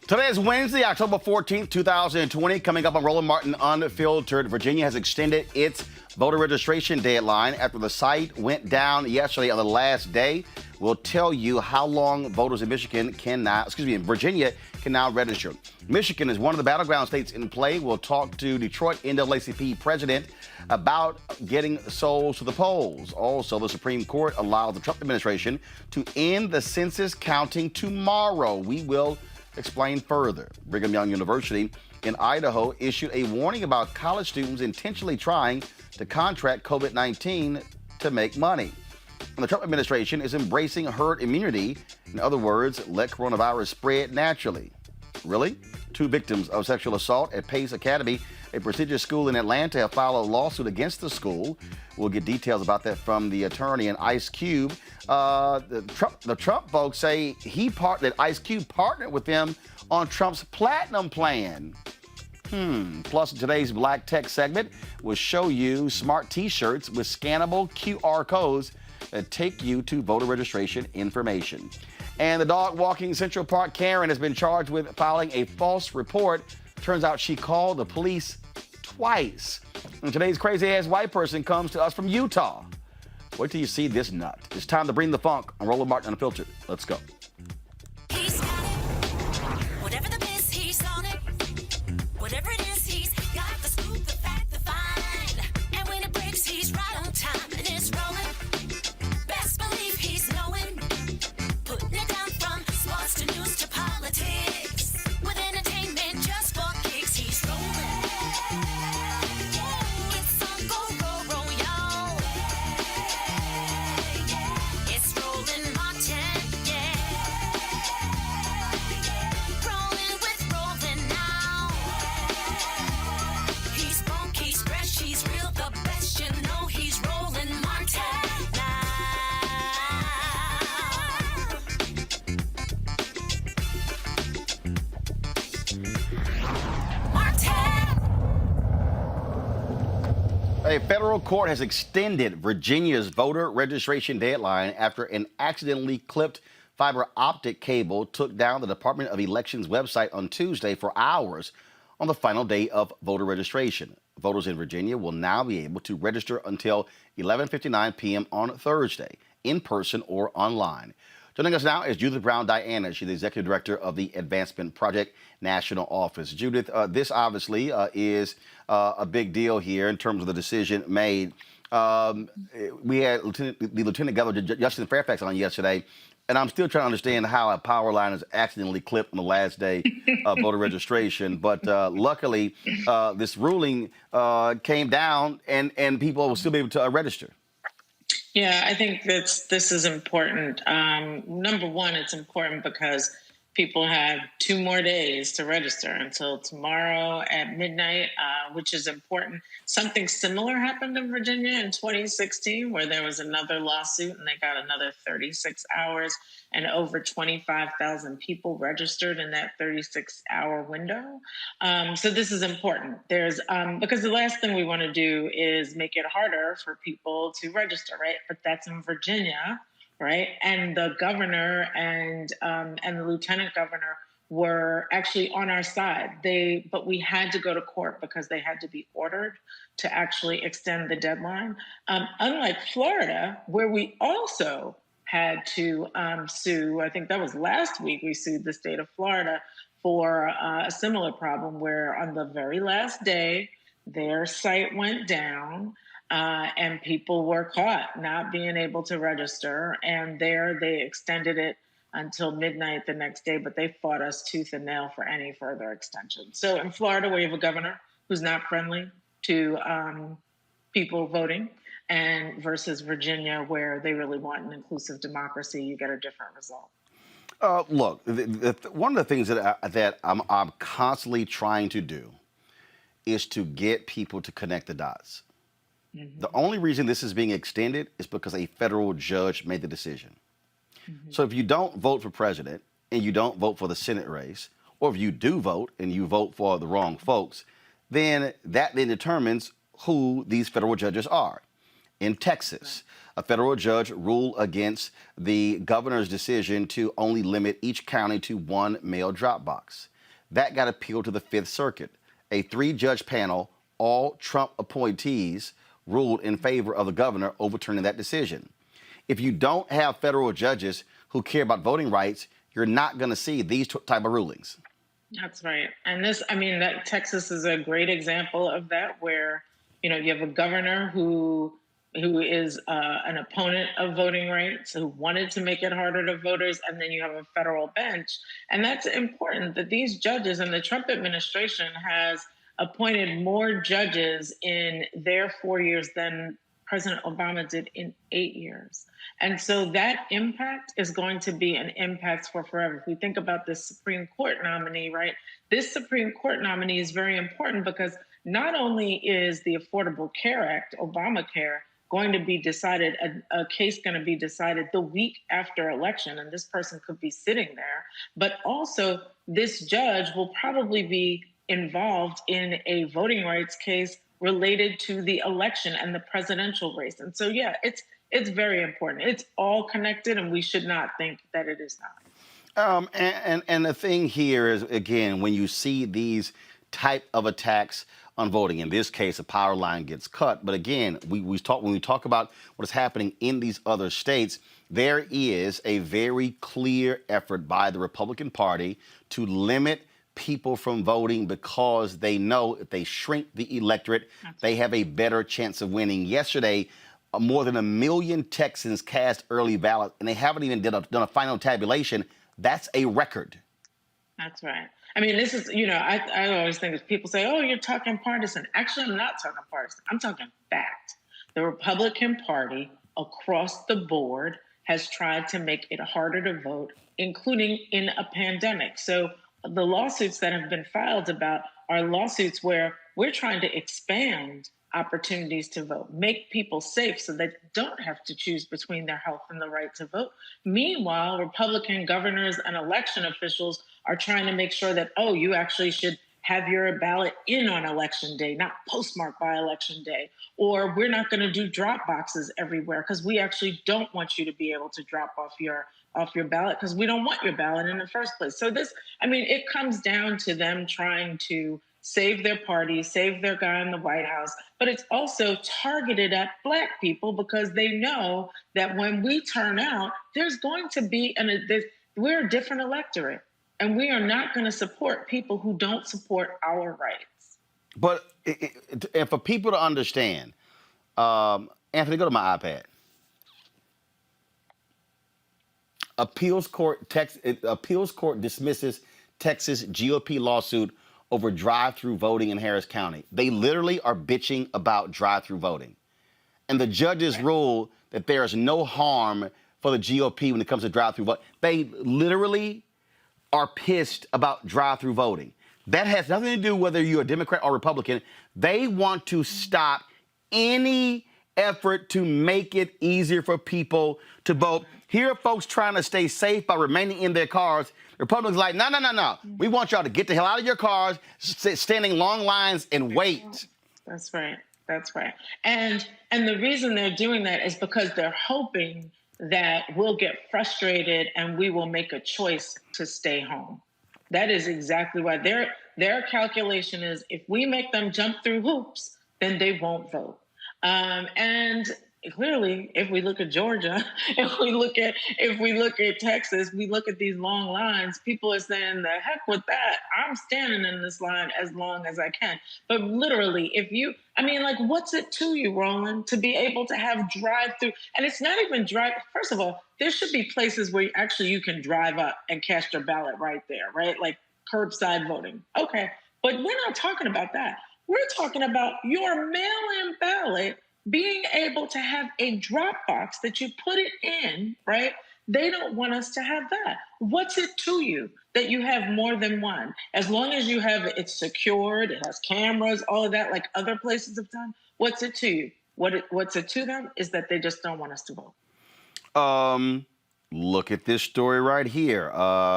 Today is Wednesday, October 14th, 2020. Coming up on Roland Martin Unfiltered, Virginia has extended its voter registration deadline after the site went down yesterday on the last day. We'll tell you how long voters in Virginia can now register. Michigan is one of the battleground states in play. We'll talk to Detroit NAACP president about getting souls to the polls. Also, the Supreme Court allowed the Trump administration to end the census counting tomorrow. We will explain further. Brigham Young University in Idaho issued a warning about college students intentionally trying to contract COVID-19 to make money. And the Trump administration is embracing herd immunity. In other words, let coronavirus spread naturally. Really? 2 victims of sexual assault at Pace Academy, a prestigious school in Atlanta, have filed a lawsuit against the school. We'll get details about that from the attorney. And Ice Cube, the Trump folks say that Ice Cube partnered with them on Trump's platinum plan. Plus, today's Black Tech segment will show you smart T-shirts with scannable QR codes that take you to voter registration information. And the dog walking Central Park Karen has been charged with filing a false report. Turns out she called the police twice. And today's crazy-ass white person comes to us from Utah. Wait till you see this nut. It's time to bring the funk on Roland Martin Unfiltered. Let's go. He's got it. Whatever the biz, he's on it. Whatever it is, he's got the scoop, the fact, the find. And when it breaks, he's right on time and it's rolling. Best believe he's knowing. Putting it down from sports to news to politics. With entertainment just for kicks, he's rolling. It's on go, y'all. It's Roland Martin, yeah. Rolling with Roland now. He's funk, he's fresh, he's real, the best. You know he's Roland Martin now. Martin! A federal court has extended Virginia's voter registration deadline after an accidentally clipped fiber optic cable took down the Department of Elections website on Tuesday for hours on the final day of voter registration. Voters in Virginia will now be able to register until 11:59 p.m. on Thursday, in person or online. Joining us now is Judith Brown Diana. She's the executive director of the Advancement Project National Office. Judith, this obviously is a big deal here in terms of the decision made. We had the Lieutenant Governor Justin Fairfax on yesterday, and I'm still trying to understand how a power line is accidentally clipped on the last day of voter registration. But luckily, this ruling came down, and people will still be able to register. Yeah, I think this is important. Number one, it's important because people have 2 more days to register until tomorrow at midnight, which is important. Something similar happened in Virginia in 2016, where there was another lawsuit and they got another 36 hours, and over 25,000 people registered in that 36-hour window. So this is important. There's because the last thing we want to do is make it harder for people to register, right? But that's in Virginia. Right, and the governor and the lieutenant governor were actually on our side. But we had to go to court because they had to be ordered to actually extend the deadline. Unlike Florida, where we also had to sue. I think that was last week. We sued the state of Florida for a similar problem, where on the very last day, their site went down. And people were caught not being able to register. And there they extended it until midnight the next day, but they fought us tooth and nail for any further extension. So in Florida, we have a governor who's not friendly to people voting, and versus Virginia, where they really want an inclusive democracy, you get a different result. Look, one of the things that I'm constantly trying to do is to get people to connect the dots. The only reason this is being extended is because a federal judge made the decision. So if you don't vote for president and you don't vote for the Senate race, or if you do vote and you vote for the wrong folks, then that then determines who these federal judges are. In Texas, a federal judge ruled against the governor's decision to only limit each county to 1 mail drop box. that got appealed to the Fifth Circuit. A 3-judge panel, all Trump appointees, ruled in favor of the governor, overturning that decision. If you don't have federal judges who care about voting rights, you're not going to see these type of rulings. That's right. And that Texas is a great example of that, where, you have a governor who is an opponent of voting rights, who wanted to make it harder to voters, and then you have a federal bench. And that's important, that these judges, and the Trump administration has appointed more judges in their 4 years than President Obama did in 8 years. And so that impact is going to be an impact for forever. If we think about this Supreme Court nominee, right? This Supreme Court nominee is very important because not only is the Affordable Care Act, Obamacare, going to be decided, a case going to be decided the week after election, and this person could be sitting there, but also this judge will probably be involved in a voting rights case related to the election and the presidential race. And so, yeah, it's very important. It's all connected, and we should not think that it is not. And the thing here is, again, when you see these type of attacks on voting, in this case, a power line gets cut. But again, when we talk about what is happening in these other states, there is a very clear effort by the Republican Party to limit people from voting because they know if they shrink the electorate, they have a better chance of winning. Yesterday, more than 1 million Texans cast early ballots, and they haven't even done a final tabulation. That's a record. That's right. I mean, this is, I always think that people say, oh, you're talking partisan. Actually, I'm not talking partisan. I'm talking fact. The Republican Party across the board has tried to make it harder to vote, including in a pandemic. So the lawsuits that have been filed about are lawsuits where we're trying to expand opportunities to vote, make people safe so they don't have to choose between their health and the right to vote. Meanwhile, Republican governors and election officials are trying to make sure that, you actually should have your ballot in on election day, not postmarked by election day. Or we're not going to do drop boxes everywhere because we actually don't want you to be able to drop off your ballot because we don't want your ballot in the first place. So it comes down to them trying to save their party, save their guy in the White House, but it's also targeted at Black people because they know that when we turn out, there's going to be, we're a different electorate, and we are not going to support people who don't support our rights. But and for people to understand, Anthony, go to my iPad. Appeals court dismisses Texas GOP lawsuit over drive-through voting in Harris County. They literally are bitching about drive-through voting. And the judges rule that there is no harm for the GOP when it comes to drive-through voting. They literally are pissed about drive-through voting. That has nothing to do whether you're a Democrat or Republican. They want to stop any effort to make it easier for people to vote. Here are folks trying to stay safe by remaining in their cars. Republicans like, no. We want y'all to get the hell out of your cars, standing long lines and wait. That's right. And the reason they're doing that is because they're hoping that we'll get frustrated and we will make a choice to stay home. That is exactly why their calculation is if we make them jump through hoops, then they won't vote. And clearly, if we look at Georgia, if we look at Texas, we look at these long lines, people are saying, the heck with that. I'm standing in this line as long as I can. But literally, what's it to you, Roland, to be able to have drive-through? And it's not even first of all, there should be places where you can drive up and cast your ballot right there, right? Like curbside voting. Okay, but we're not talking about that. We're talking about your mail-in ballot being able to have a drop box that you put it in, right? They don't want us to have that. What's it to you that you have more than one? As long as you have it's secured, it has cameras, all of that, like other places have done, what's it to you? What's it to them is that they just don't want us to vote. Look at this story right here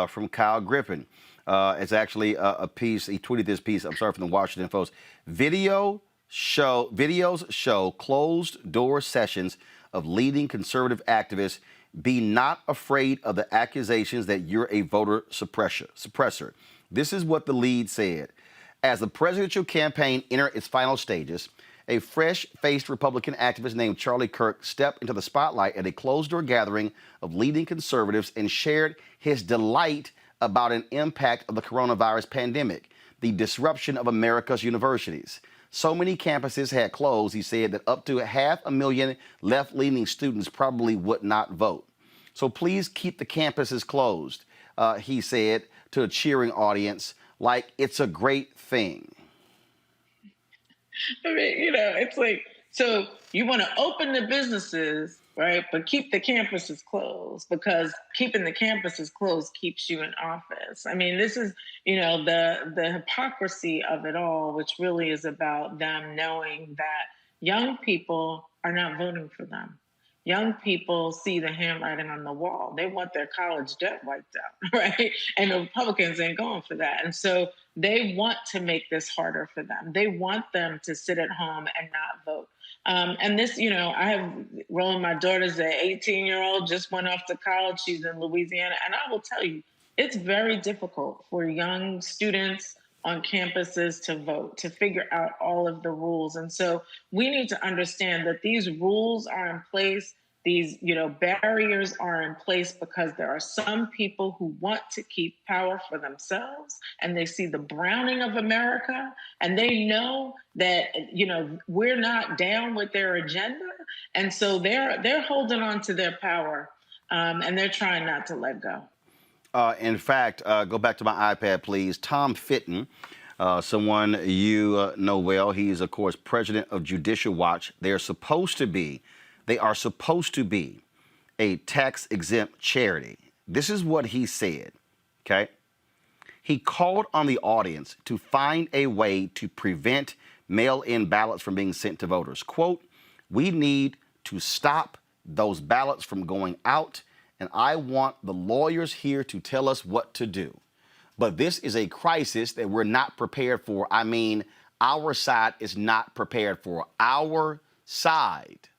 from Kyle Griffin. It's actually a piece, he tweeted this piece, I'm sorry, from the Washington Post. Videos show closed door sessions of leading conservative activists. Be not afraid of the accusations that you're a voter suppressor. This is what the lead said. As the presidential campaign entered its final stages, a fresh-faced Republican activist named Charlie Kirk stepped into the spotlight at a closed-door gathering of leading conservatives and shared his delight about an impact of the coronavirus pandemic, the disruption of America's universities. So many campuses had closed, he said, that up to 500,000 left-leaning students probably would not vote. So please keep the campuses closed, he said to a cheering audience, like it's a great thing. I mean, it's like, so you want to open the businesses, right? But keep the campuses closed, because keeping the campuses closed keeps you in office. I mean, this is, the hypocrisy of it all, which really is about them knowing that young people are not voting for them. Young people see the handwriting on the wall. They want their college debt wiped out, right? And the Republicans ain't going for that. And so they want to make this harder for them. They want them to sit at home and not vote. And this, I have Roland, my daughter's an 18-year-old, just went off to college. She's in Louisiana. And I will tell you, it's very difficult for young students on campuses to vote, to figure out all of the rules. And so we need to understand that these rules are in place. These, barriers are in place because there are some people who want to keep power for themselves, and they see the browning of America, and they know that, we're not down with their agenda. And so they're holding on to their power, and they're trying not to let go. In fact, go back to my iPad, please. Tom Fitton, someone you know well. He's, of course, president of Judicial Watch. They are supposed to be a tax-exempt charity. This is what he said, okay? He called on the audience to find a way to prevent mail-in ballots from being sent to voters. Quote, "We need to stop those ballots from going out, and I want the lawyers here to tell us what to do." But this is a crisis that we're not prepared for. I mean, our side is not prepared for. Our side.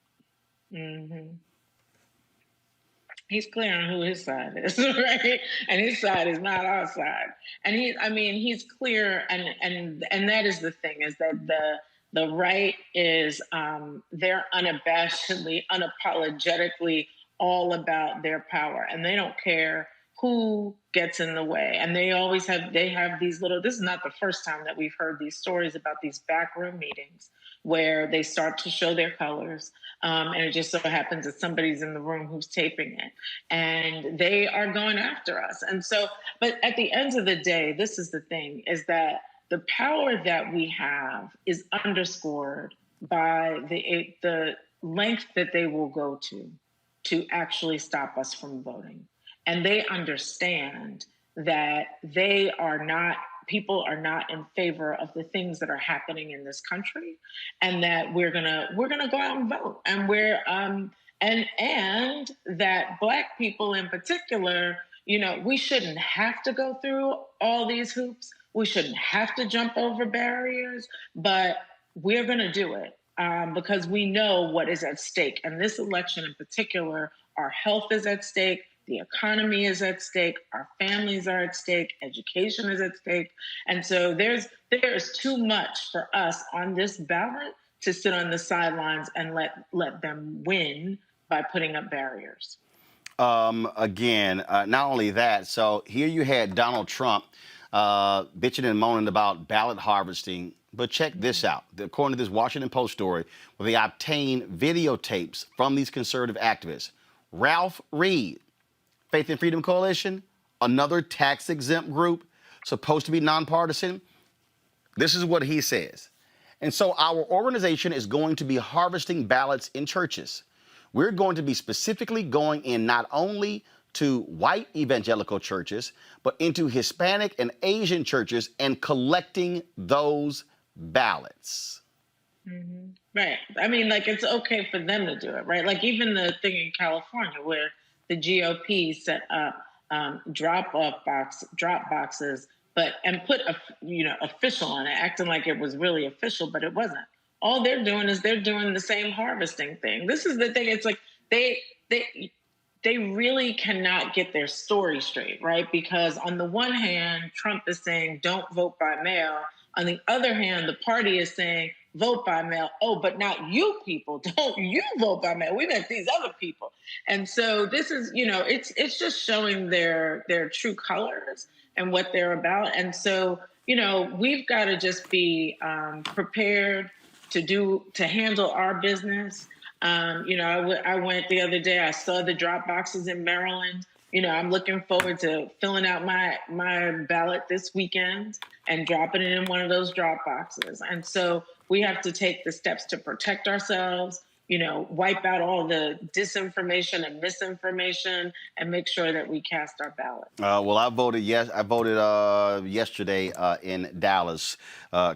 Mm-hmm. He's clear on who his side is, right? And his side is not our side. And he's clear, and that is the thing, is that the right is they're unabashedly, unapologetically all about their power, and they don't care who gets in the way. And they have these little, this is not the first time that we've heard these stories about these backroom meetings where they start to show their colors. And it just so happens that somebody's in the room who's taping it, and they are going after us. And so, but at the end of the day, this is the thing, is that the power that we have is underscored by the length that they will go to actually stop us from voting. And they understand that people are not in favor of the things that are happening in this country, and that we're gonna go out and vote. And and that Black people in particular, we shouldn't have to go through all these hoops. We shouldn't have to jump over barriers, but we're gonna do it. Because we know what is at stake. And this election in particular, our health is at stake, the economy is at stake, our families are at stake, education is at stake. And so there's too much for us on this ballot to sit on the sidelines and let them win by putting up barriers. Again, not only that, so here you had Donald Trump bitching and moaning about ballot harvesting. But check this out. According to this Washington Post story, where they obtained videotapes from these conservative activists. Ralph Reed, Faith and Freedom Coalition, another tax-exempt group, supposed to be nonpartisan. This is what he says. And so our organization is going to be harvesting ballots in churches. We're going to be specifically going in not only to white evangelical churches, but into Hispanic and Asian churches and collecting those ballots. Mm-hmm. Right. I mean, it's okay for them to do it, right? Like even the thing in California where the GOP set up drop boxes, and put official on it, acting like it was really official, but it wasn't. All they're doing is they're doing the same harvesting thing. This is the thing. It's like they really cannot get their story straight, right? Because on the one hand, Trump is saying don't vote by mail. On the other hand, the party is saying vote by mail. Oh, but not you people. Don't you vote by mail. We meant these other people. And so this is, it's just showing their true colors and what they're about. And so, we've got to just be prepared to handle our business. I went the other day. I saw the drop boxes in Maryland. I'm looking forward to filling out my ballot this weekend and dropping it in one of those drop boxes. And so we have to take the steps to protect ourselves, wipe out all the disinformation and misinformation and make sure that we cast our ballot. Well, I voted yes. I voted yesterday in Dallas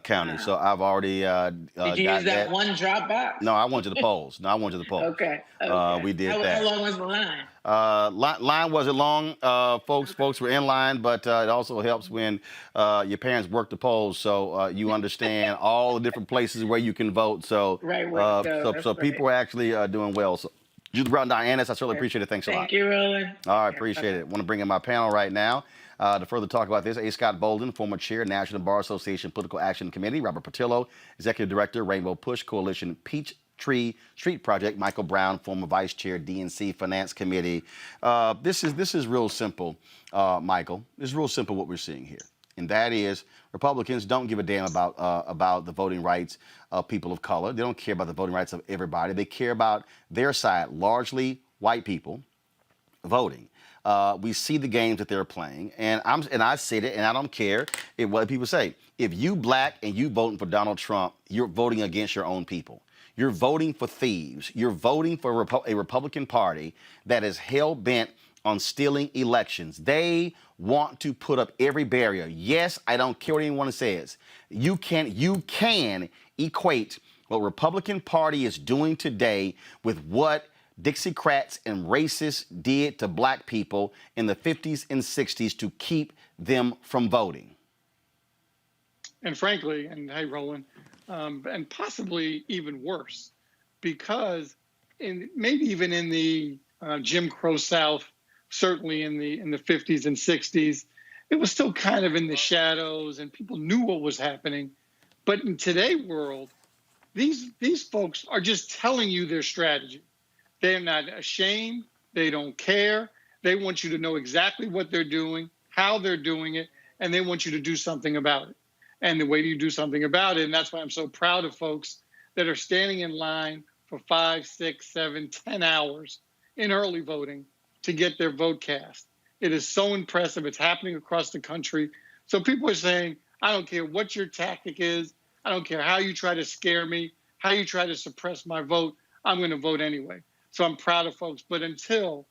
County, so I've already Did you use that one drop box? No, I went to the polls. Okay. We did that. How long was the line? Line wasn't long. Folks were in line, but it also helps when your parents work the polls, so you understand all the different places where you can vote. So, right, so people are actually doing well. So, Judith Brown Dianis, I certainly appreciate it. Thanks a lot. Thank you, Roland. All right, appreciate it. Want to bring in my panel right now. To further talk about this, A. Scott Bolden, former chair, National Bar Association Political Action Committee; Robert Patillo, executive director, Rainbow Push Coalition Peachtree Street Project; Michael Brown, former vice chair, DNC Finance Committee. This is real simple, Michael. This is real simple what we're seeing here, and that is Republicans don't give a damn about the voting rights of people of color. They don't care about the voting rights of everybody. They care about their side, largely white people, voting. We see the games that they're playing, and I said it, and I don't care what people say. If you black and you voting for Donald Trump, you're voting against your own people. You're voting for thieves. You're voting for a Republican Party that is hell-bent on stealing elections. They want to put up every barrier. Yes, I don't care what anyone says. You can equate what Republican Party is doing today with what Dixiecrats and racists did to black people in the 50s and 60s to keep them from voting. And frankly, and hey, Roland, and possibly even worse, because maybe even in the Jim Crow South, certainly in the 50s and 60s, it was still kind of in the shadows and people knew what was happening. But in today's world, these folks are just telling you their strategy. They're not ashamed. They don't care. They want you to know exactly what they're doing, how they're doing it, and they want you to do something about it. And the way you do something about it, and that's why I'm so proud of folks that are standing in line for 5, 6, 7, 10 hours in early voting to get their vote cast. It is so impressive. It's happening across the country. So people are saying, I don't care what your tactic is. I don't care how you try to scare me, how you try to suppress my vote. I'm going to vote anyway. So I'm proud of folks. But until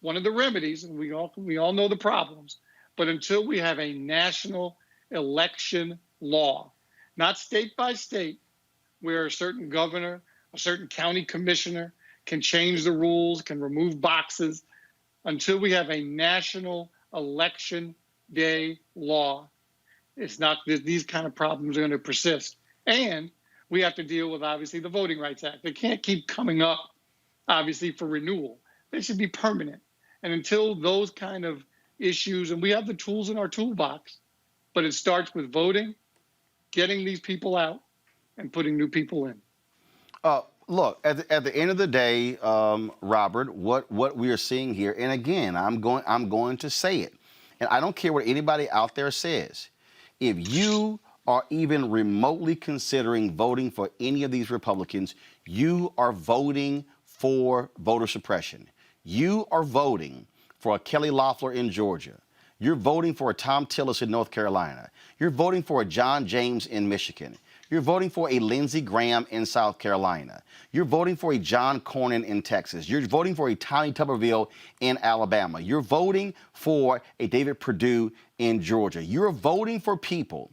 one of the remedies, and we all know the problems, but until we have a national election law, not state by state, where a certain governor, a certain county commissioner can change the rules, can remove boxes, until we have a national election day law, it's not these kind of problems are going to persist. And we have to deal with, obviously, the Voting Rights Act. They can't keep coming up, obviously, for renewal. They should be permanent. And until those kind of issues, and we have the tools in our toolbox, but it starts with voting, getting these people out, and putting new people in. Look, at the end of the day, Robert, what we are seeing here, and again, I'm going to say it, and I don't care what anybody out there says. If you are even remotely considering voting for any of these Republicans, you are voting for voter suppression. You are voting for a Kelly Loeffler in Georgia. You're voting for a Tom Tillis in North Carolina. You're voting for a John James in Michigan. You're voting for a Lindsey Graham in South Carolina. You're voting for a John Cornyn in Texas. You're voting for a Tommy Tuberville in Alabama. You're voting for a David Perdue in Georgia. You're voting for people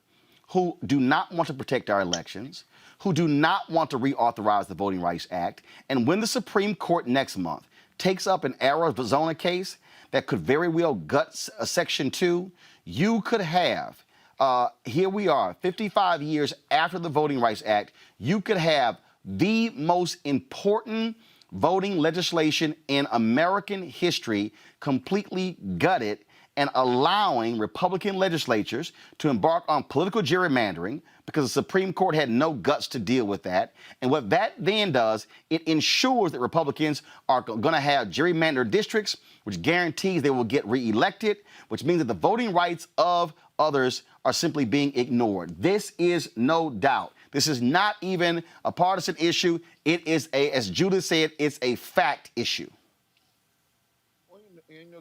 who do not want to protect our elections, who do not want to reauthorize the Voting Rights Act. And when the Supreme Court next month takes up an Arizona case that could very well gut Section 2, you could have, here we are, 55 years after the Voting Rights Act, you could have the most important voting legislation in American history completely gutted and allowing Republican legislatures to embark on political gerrymandering because the Supreme Court had no guts to deal with that. And what that then does, it ensures that Republicans are going to have gerrymandered districts, which guarantees they will get reelected, which means that the voting rights of others are simply being ignored. This is no doubt. This is not even a partisan issue. It is as Judith said, it's a fact issue.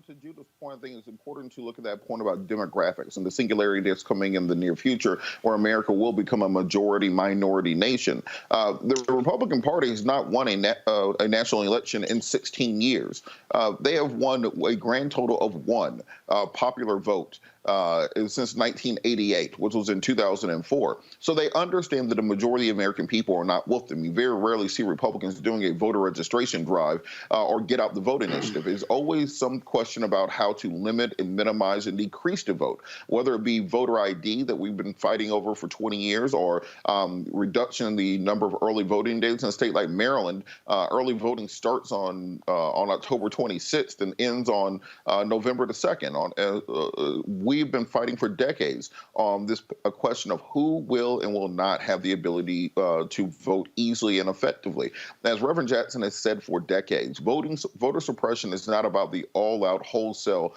To Judith's point, I think it's important to look at that point about demographics and the singularity that's coming in the near future, where America will become a majority-minority nation. The Republican Party has not won a national election in 16 years. They have won a grand total of one popular vote since 1988, which was in 2004. So they understand that a majority of American people are not with them. You very rarely see Republicans doing a voter registration drive or get out the vote initiative. There's always some question about how to limit and minimize and decrease the vote, whether it be voter ID that we've been fighting over for 20 years or reduction in the number of early voting days. In a state like Maryland, early voting starts on October 26th and ends on November the 2nd. We've been fighting for decades on this question of who will and will not have the ability to vote easily and effectively. As Reverend Jackson has said for decades, voter suppression is not about the all-out wholesale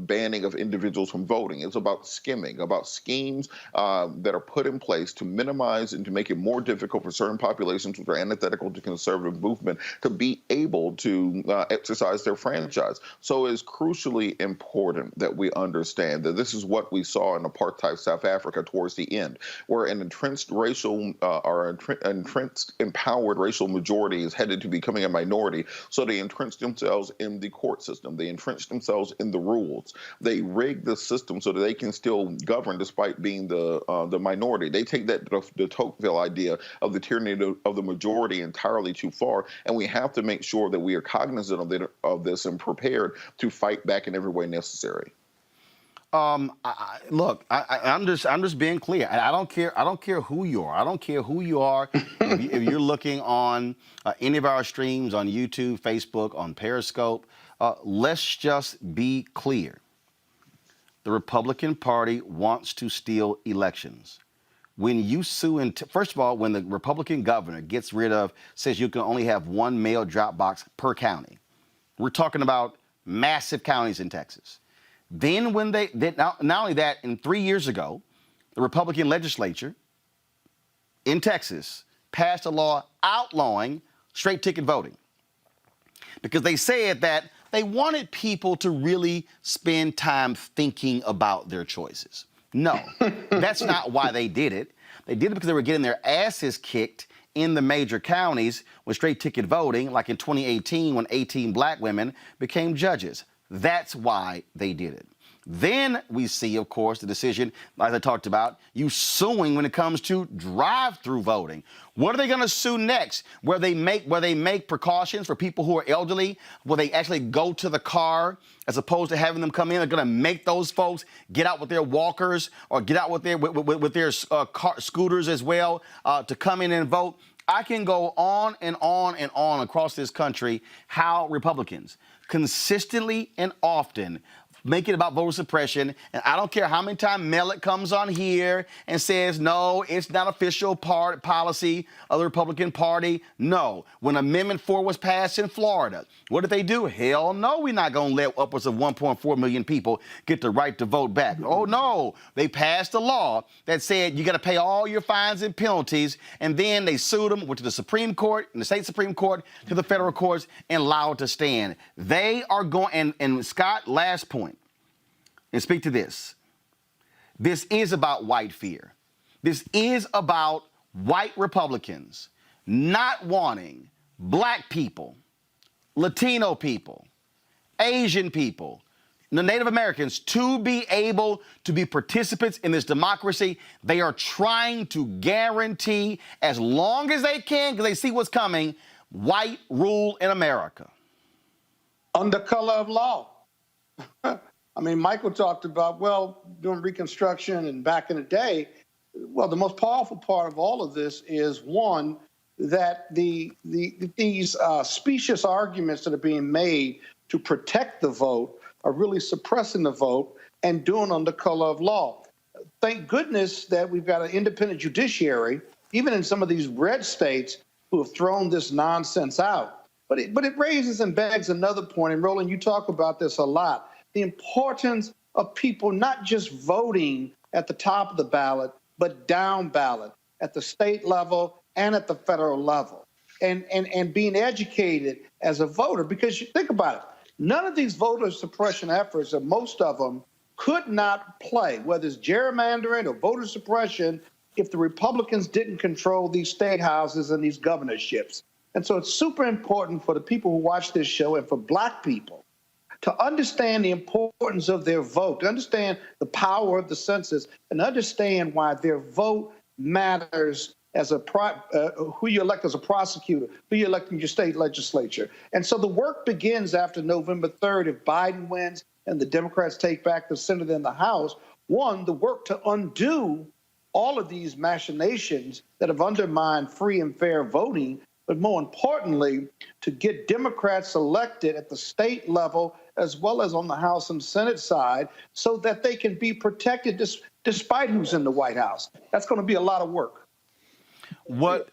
banning of individuals from voting. It's about skimming, about schemes that are put in place to minimize and to make it more difficult for certain populations which are antithetical to conservative movement to be able to exercise their franchise. So it's crucially important that we understand that this is what we saw in apartheid South Africa towards the end, where an entrenched racial entrenched empowered racial majority is headed to becoming a minority. So they entrenched themselves in the court system. They entrenched themselves in the rules. They rig the system so that they can still govern despite being the minority. They take the Tocqueville idea of the tyranny of the majority entirely too far, and we have to make sure that we are cognizant of this and prepared to fight back in every way necessary. Look, I'm just being clear. I don't care who you are. I don't care who you are. If you're looking on any of our streams on YouTube, Facebook, on Periscope, let's just be clear. The Republican Party wants to steal elections. When you sue, first of all, when the Republican governor says you can only have one mail drop box per county. We're talking about massive counties in Texas. Then when not only that, 3 years ago, the Republican legislature in Texas passed a law outlawing straight ticket voting because they said that they wanted people to really spend time thinking about their choices. No, that's not why they did it. They did it because they were getting their asses kicked in the major counties with straight ticket voting, like in 2018 when 18 black women became judges. That's why they did it. Then we see, of course, the decision, as I talked about, you suing when it comes to drive-through voting. What are they going to sue next? Where they make precautions for people who are elderly, where they actually go to the car as opposed to having them come in. They're going to make those folks get out with their walkers or get out with their scooters as well to come in and vote. I can go on and on and on across this country how Republicans consistently and often make it about voter suppression, and I don't care how many times Mellett comes on here and says, no, it's not official policy of the Republican Party. No. When Amendment 4 was passed in Florida, what did they do? Hell no, we're not going to let upwards of 1.4 million people get the right to vote back. Oh, no. They passed a law that said you got to pay all your fines and penalties, and then they sued them, went to the Supreme Court, and the state Supreme Court, to the federal courts, and allowed it to stand. They are going, and Scott, last point, and speak to this. This is about white fear. This is about white Republicans not wanting black people, Latino people, Asian people, the Native Americans to be able to be participants in this democracy. They are trying to guarantee, as long as they can, because they see what's coming, white rule in America. Under color of law. I mean, Michael talked about, during Reconstruction and back in the day, the most powerful part of all of this is, one, that these specious arguments that are being made to protect the vote are really suppressing the vote and doing under color of law. Thank goodness that we've got an independent judiciary, even in some of these red states, who have thrown this nonsense out. But it raises and begs another point, and Roland, you talk about this a lot, the importance of people not just voting at the top of the ballot, but down ballot at the state level and at the federal level, and being educated as a voter. Because you think about it, none of these voter suppression efforts, or most of them, could not play, whether it's gerrymandering or voter suppression, if the Republicans didn't control these state houses and these governorships. And so it's super important for the people who watch this show and for Black people to understand the importance of their vote, to understand the power of the census, and understand why their vote matters as who you elect as a prosecutor, who you elect in your state legislature. And so the work begins after November 3rd if Biden wins and the Democrats take back the Senate and the House. One, the work to undo all of these machinations that have undermined free and fair voting, but more importantly, to get Democrats elected at the state level as well as on the House and Senate side so that they can be protected despite who's in the White House. That's going to be a lot of work. Look,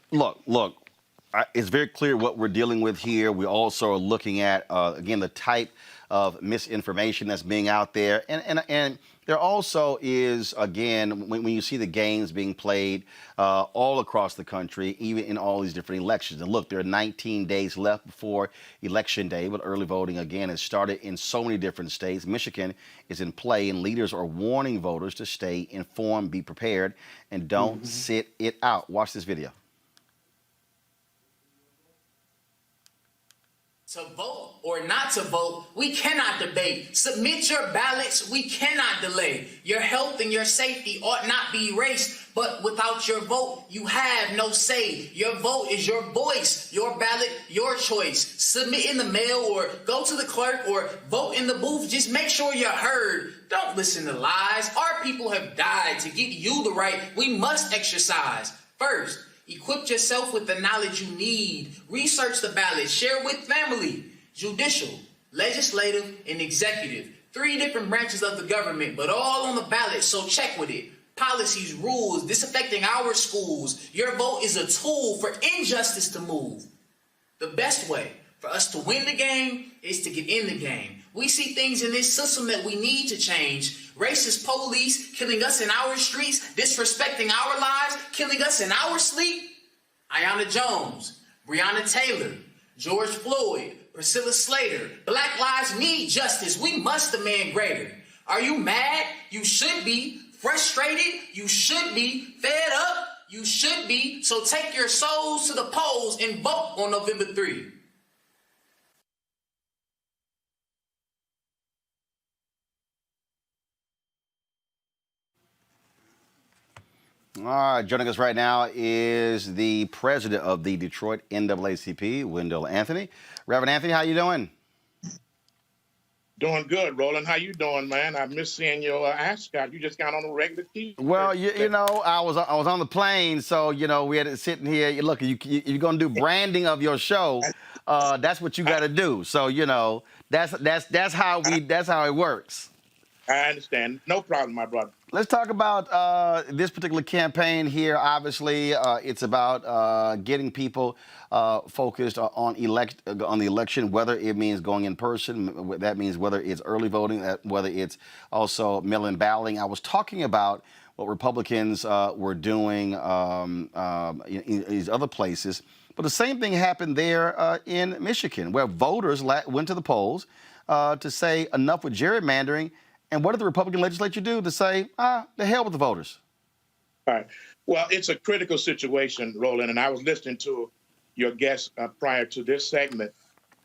it's very clear what we're dealing with here. We also are looking at, again, the type of misinformation that's being out there. And there also is, again, when you see the games being played all across the country, even in all these different elections. And look, there are 19 days left before Election Day, but early voting, again, has started in so many different states. Michigan is in play, and leaders are warning voters to stay informed, be prepared, and don't sit it out. Watch this video. To vote or not to vote, we cannot debate. Submit your ballots, we cannot delay. Your health and your safety ought not be erased, but without your vote, you have no say. Your vote is your voice, your ballot, your choice. Submit in the mail or go to the clerk or vote in the booth. Just make sure you're heard. Don't listen to lies. Our people have died to give you the right we must exercise. First, equip yourself with the knowledge you need. Research the ballot. Share with family. Judicial, legislative, and executive. 3 different branches of the government, but all on the ballot, so check with it. Policies, rules, disaffecting our schools. Your vote is a tool for injustice to move. The best way for us to win the game is to get in the game. We see things in this system that we need to change. Racist police killing us in our streets, disrespecting our lives, killing us in our sleep. Ayanna Jones, Breonna Taylor, George Floyd, Priscilla Slater. Black lives need justice. We must demand greater. Are you mad? You should be. Frustrated? You should be. Fed up? You should be. So take your souls to the polls and vote on November 3. All right, joining us right now is the president of the Detroit NAACP, Wendell Anthony. Reverend Anthony, how you doing? Doing good, Roland. How you doing, man? I miss seeing your ascot. You just got on a regular TV. Well, you know, I was on the plane, so you know we had to sit in here. Look, you're gonna do branding of your show. That's what you got to do. So you know that's how it works. I understand. No problem, my brother. Let's talk about this particular campaign here. Obviously, it's about getting people focused on the election, whether it means going in person, that means whether it's early voting, whether it's also mail-in balloting. I was talking about what Republicans were doing in these other places, but the same thing happened there in Michigan, where voters went to the polls to say enough with gerrymandering. And what did the Republican legislature do to say, the hell with the voters? All right. Well, it's a critical situation, Roland, and I was listening to your guest prior to this segment,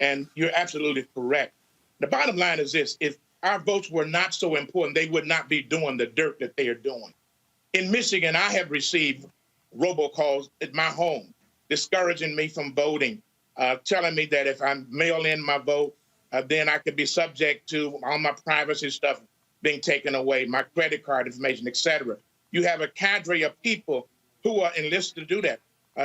and you're absolutely correct. The bottom line is this: if our votes were not so important, they would not be doing the dirt that they are doing. In Michigan, I have received robocalls at my home discouraging me from voting, telling me that if I mail in my vote, then I could be subject to all my privacy stuff being taken away, my credit card information, et cetera. You have a cadre of people who are enlisted to do that.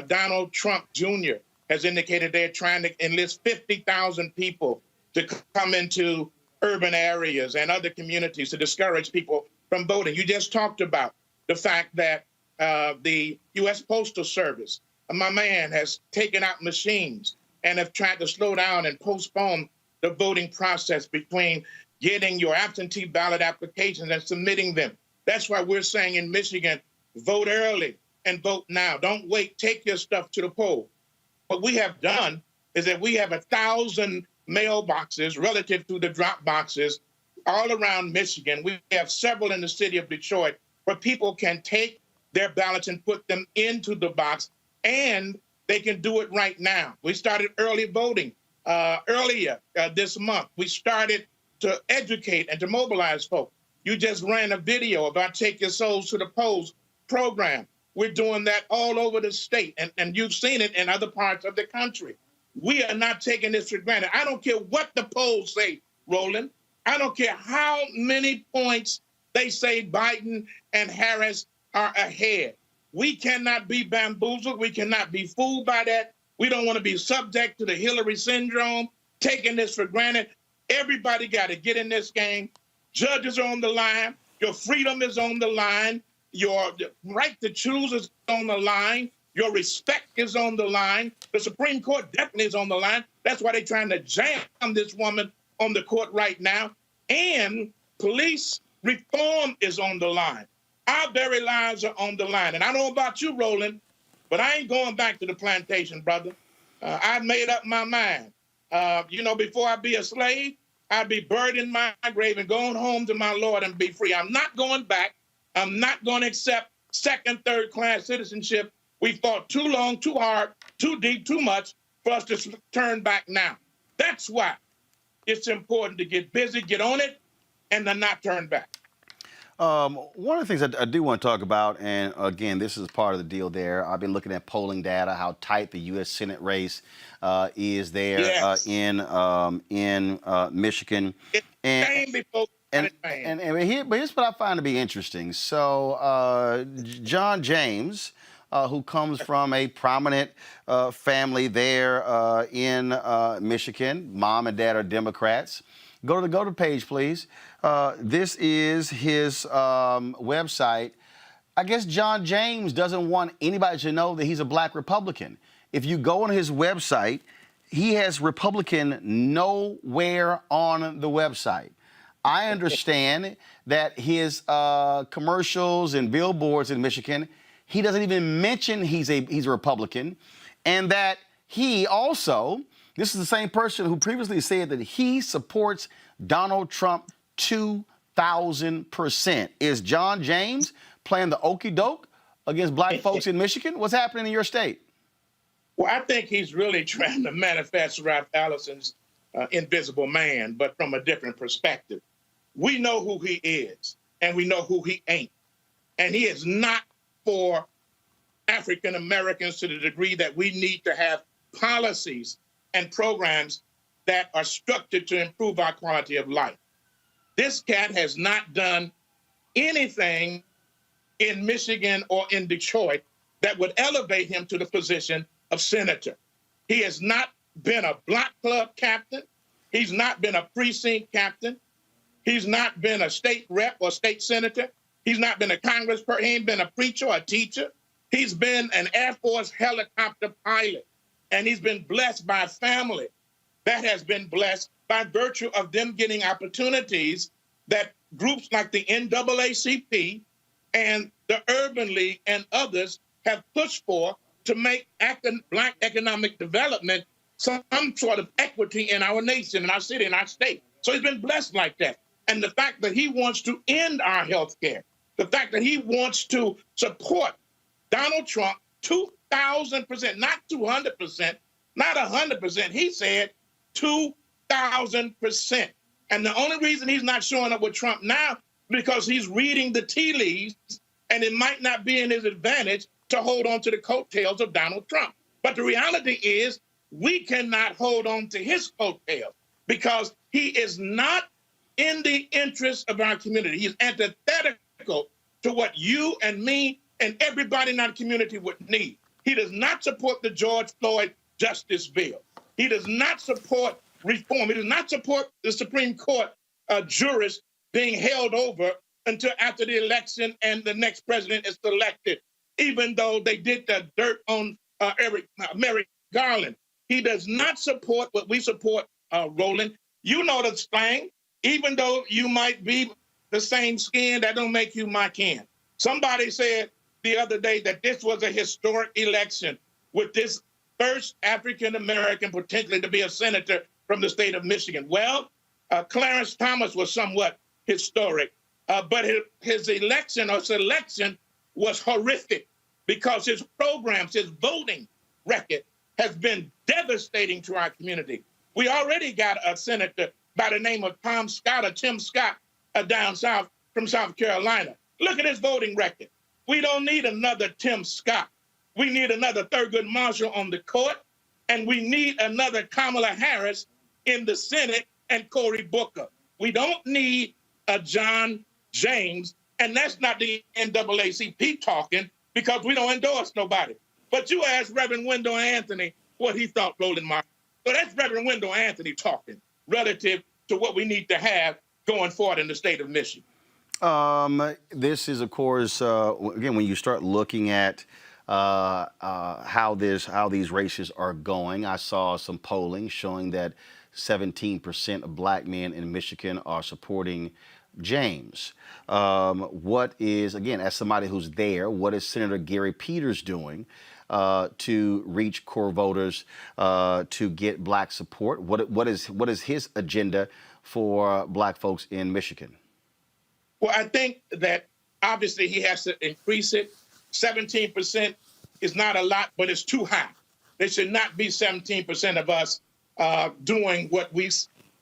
Donald Trump Jr. has indicated they're trying to enlist 50,000 people to come into urban areas and other communities to discourage people from voting. You just talked about the fact that the U.S. Postal Service, my man, has taken out machines and have tried to slow down and postpone the voting process between getting your absentee ballot applications and submitting them. That's why we're saying in Michigan, vote early and vote now. Don't wait. Take your stuff to the poll. What we have done is that we have 1,000 mailboxes relative to the drop boxes all around Michigan. We have several in the city of Detroit where people can take their ballots and put them into the box, and they can do it right now. We started early voting earlier this month. We started to educate and to mobilize folks. You just ran a video about Take Your Souls to the Polls program. We're doing that all over the state, and you've seen it in other parts of the country. We are not taking this for granted. I don't care what the polls say, Roland. I don't care how many points they say Biden and Harris are ahead. We cannot be bamboozled. We cannot be fooled by that. We don't want to be subject to the Hillary syndrome, taking this for granted. Everybody got to get in this game. Judges are on the line. Your freedom is on the line. Your right to choose is on the line. Your respect is on the line. The Supreme Court definitely is on the line. That's why they're trying to jam this woman on the court right now. And police reform is on the line. Our very lives are on the line. And I don't know about you, Roland, but I ain't going back to the plantation, brother. I've made up my mind. Before I be a slave, I'd be buried in my grave and going home to my Lord and be free. I'm not going back. I'm not going to accept second, third class citizenship. We fought too long, too hard, too deep, too much for us to turn back now. That's why it's important to get busy, get on it, and then not turn back. One of the things I do want to talk about, and again, this is part of the deal there. I've been looking at polling data, how tight the U.S. Senate race is there Yes. in Michigan. But here's what I find to be interesting. So John James, who comes from a prominent family there in Michigan, mom and dad are Democrats. Go to the page, please. This is his website. I guess John James doesn't want anybody to know that he's a black Republican. If you go on his website, he has Republican nowhere on the website. I understand that his commercials and billboards in Michigan, he doesn't even mention he's a Republican, and that he also, this is the same person who previously said that he supports Donald Trump 2,000%. Is John James playing the okie doke against black folks in Michigan? What's happening in your state? Well, I think he's really trying to manifest Ralph Allison's Invisible Man, but from a different perspective. We know who he is, and we know who he ain't. And he is not for African Americans to the degree that we need to have policies and programs that are structured to improve our quality of life. This cat has not done anything in Michigan or in Detroit that would elevate him to the position of senator. He has not been a block club captain. He's not been a precinct captain. He's not been a state rep or state senator. He's not been a congressperson. He ain't been a preacher or a teacher. He's been an Air Force helicopter pilot, and he's been blessed by a family that has been blessed by virtue of them getting opportunities that groups like the NAACP and the Urban League and others have pushed for to make black economic development some sort of equity in our nation, in our city, in our state. So he's been blessed like that. And the fact that he wants to end our health care, the fact that he wants to support Donald Trump 2,000%, not 200%, not 100%. He said 2,000%. And the only reason he's not showing up with Trump now because he's reading the tea leaves, and it might not be in his advantage to hold on to the coattails of Donald Trump. But the reality is we cannot hold on to his coattails because he is not in the interest of our community. He's antithetical to what you and me and everybody in our community would need. He does not support the George Floyd Justice Bill. He does not support reform. He does not support the Supreme Court jurists being held over until after the election and the next president is elected, even though they did the dirt on Merrick Garland. He does not support what we support, Roland. You know the slang. Even though you might be the same skin, that don't make you my kin. Somebody said the other day that this was a historic election with this first African-American potentially to be a senator from the state of Michigan. Well, Clarence Thomas was somewhat historic, but his election or selection was horrific because his programs, his voting record has been devastating to our community. We already got a senator by the name of Tim Scott, down south from South Carolina. Look at his voting record. We don't need another Tim Scott. We need another Thurgood Marshall on the court, and we need another Kamala Harris in the Senate and Cory Booker. We don't need a John James, and that's not the NAACP talking because we don't endorse nobody. But you asked Reverend Wendell Anthony what he thought, Roland Martin. So that's Reverend Wendell Anthony talking relative to what we need to have going forward in the state of Michigan. This is, of course, again, when you start looking at how these races are going, I saw some polling showing that 17% of black men in Michigan are supporting James. What is, again, as somebody who's there, what is Senator Gary Peters doing to reach core voters to get black support? What is his agenda for black folks in Michigan? Well, I think that obviously he has to increase it. 17% is not a lot, but it's too high. There should not be 17% of us doing what we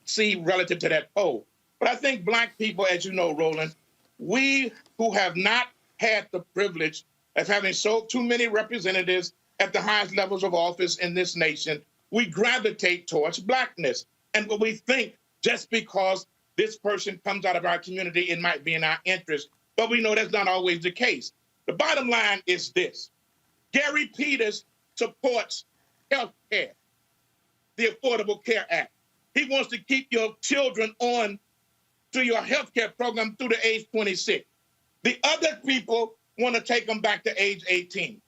see relative to that poll. But I think black people, as you know, Roland, we who have not had the privilege of having too many representatives at the highest levels of office in this nation, we gravitate towards blackness. And what we think, just because this person comes out of our community, it might be in our interest. But we know that's not always the case. The bottom line is this. Gary Peters supports health care, the Affordable Care Act. He wants to keep your children on to your health care program through the age 26. The other people want to take them back to age 18.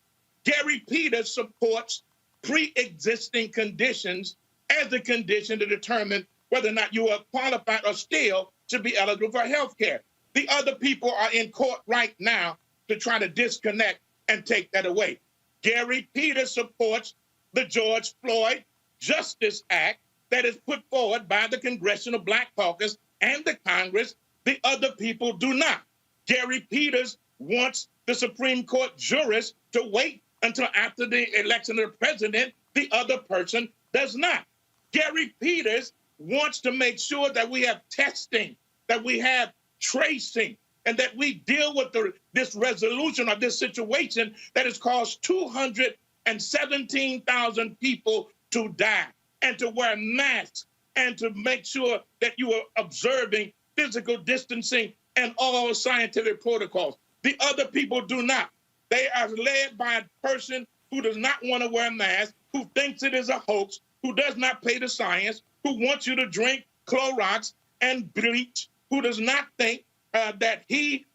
Gary Peters supports pre-existing conditions as a condition to determine whether or not you are qualified or still should be eligible for health care. The other people are in court right now to try to disconnect and take that away. Gary Peters supports the George Floyd Justice Act that is put forward by the Congressional Black Caucus and the Congress. The other people do not. Gary Peters wants the Supreme Court jurists to wait until after the election of the president. The other person does not. Gary Peters wants to make sure that we have testing, that we have tracing, and that we deal with this resolution of this situation that has caused 217,000 people to die, and to wear masks, and to make sure that you are observing physical distancing and all scientific protocols. The other people do not. They are led by a person who does not want to wear a mask, who thinks it is a hoax, who does not pay the science, who wants you to drink Clorox and bleach, who does not think that he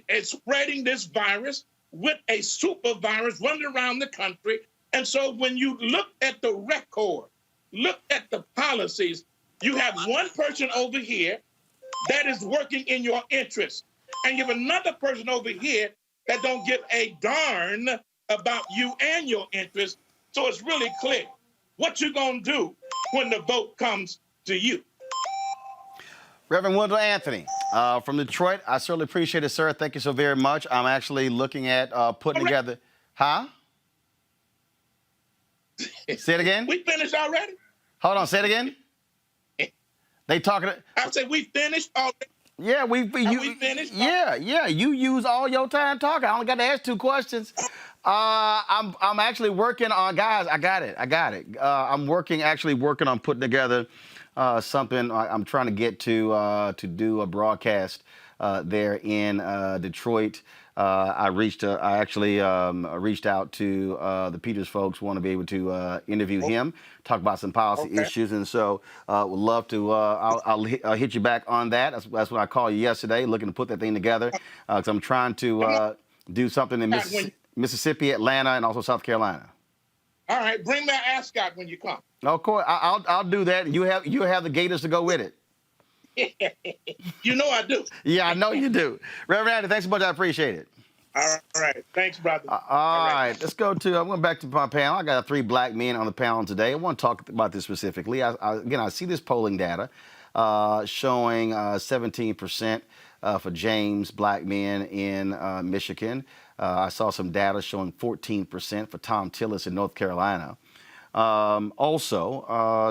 is spreading this virus with a super virus running around the country. And so when you look at the record, look at the policies, you have one person over here that is working in your interest, and you have another person over here that don't give a darn about you and your interest. So it's really clear what you're going to do when the vote comes to you. Reverend Wendell Anthony from Detroit, I certainly appreciate it, sir. Thank you so very much. I'm actually looking at putting together... Huh? Say it again? We finished already? Hold on, say it again? They talking... I said we finished already. Yeah, we finished? Yeah, you use all your time talking. I only got to ask 2 questions. I'm actually working on, guys, I got it. I'm actually working on putting together something. I'm trying to get to do a broadcast there in Detroit I actually reached out to the Peters folks, want to be able to interview him, talk about some policy issues, and so would love to. I'll hit you back on that. That's when I called you yesterday, looking to put that thing together, because I'm trying to do something in Mississippi, Atlanta, and also South Carolina. All right, bring that ascot when you come. Of course, I'll do that. You have the Gators to go with it. You know I do. Yeah, I know you do. Reverend Andy, thanks so much. I appreciate it. All right. Thanks, brother. All right. Let's go to, I'm going back to my panel. I got 3 black men on the panel today. I want to talk about this specifically. I see this polling data showing 17% for James black men in Michigan. I saw some data showing 14% for Tom Tillis in North Carolina.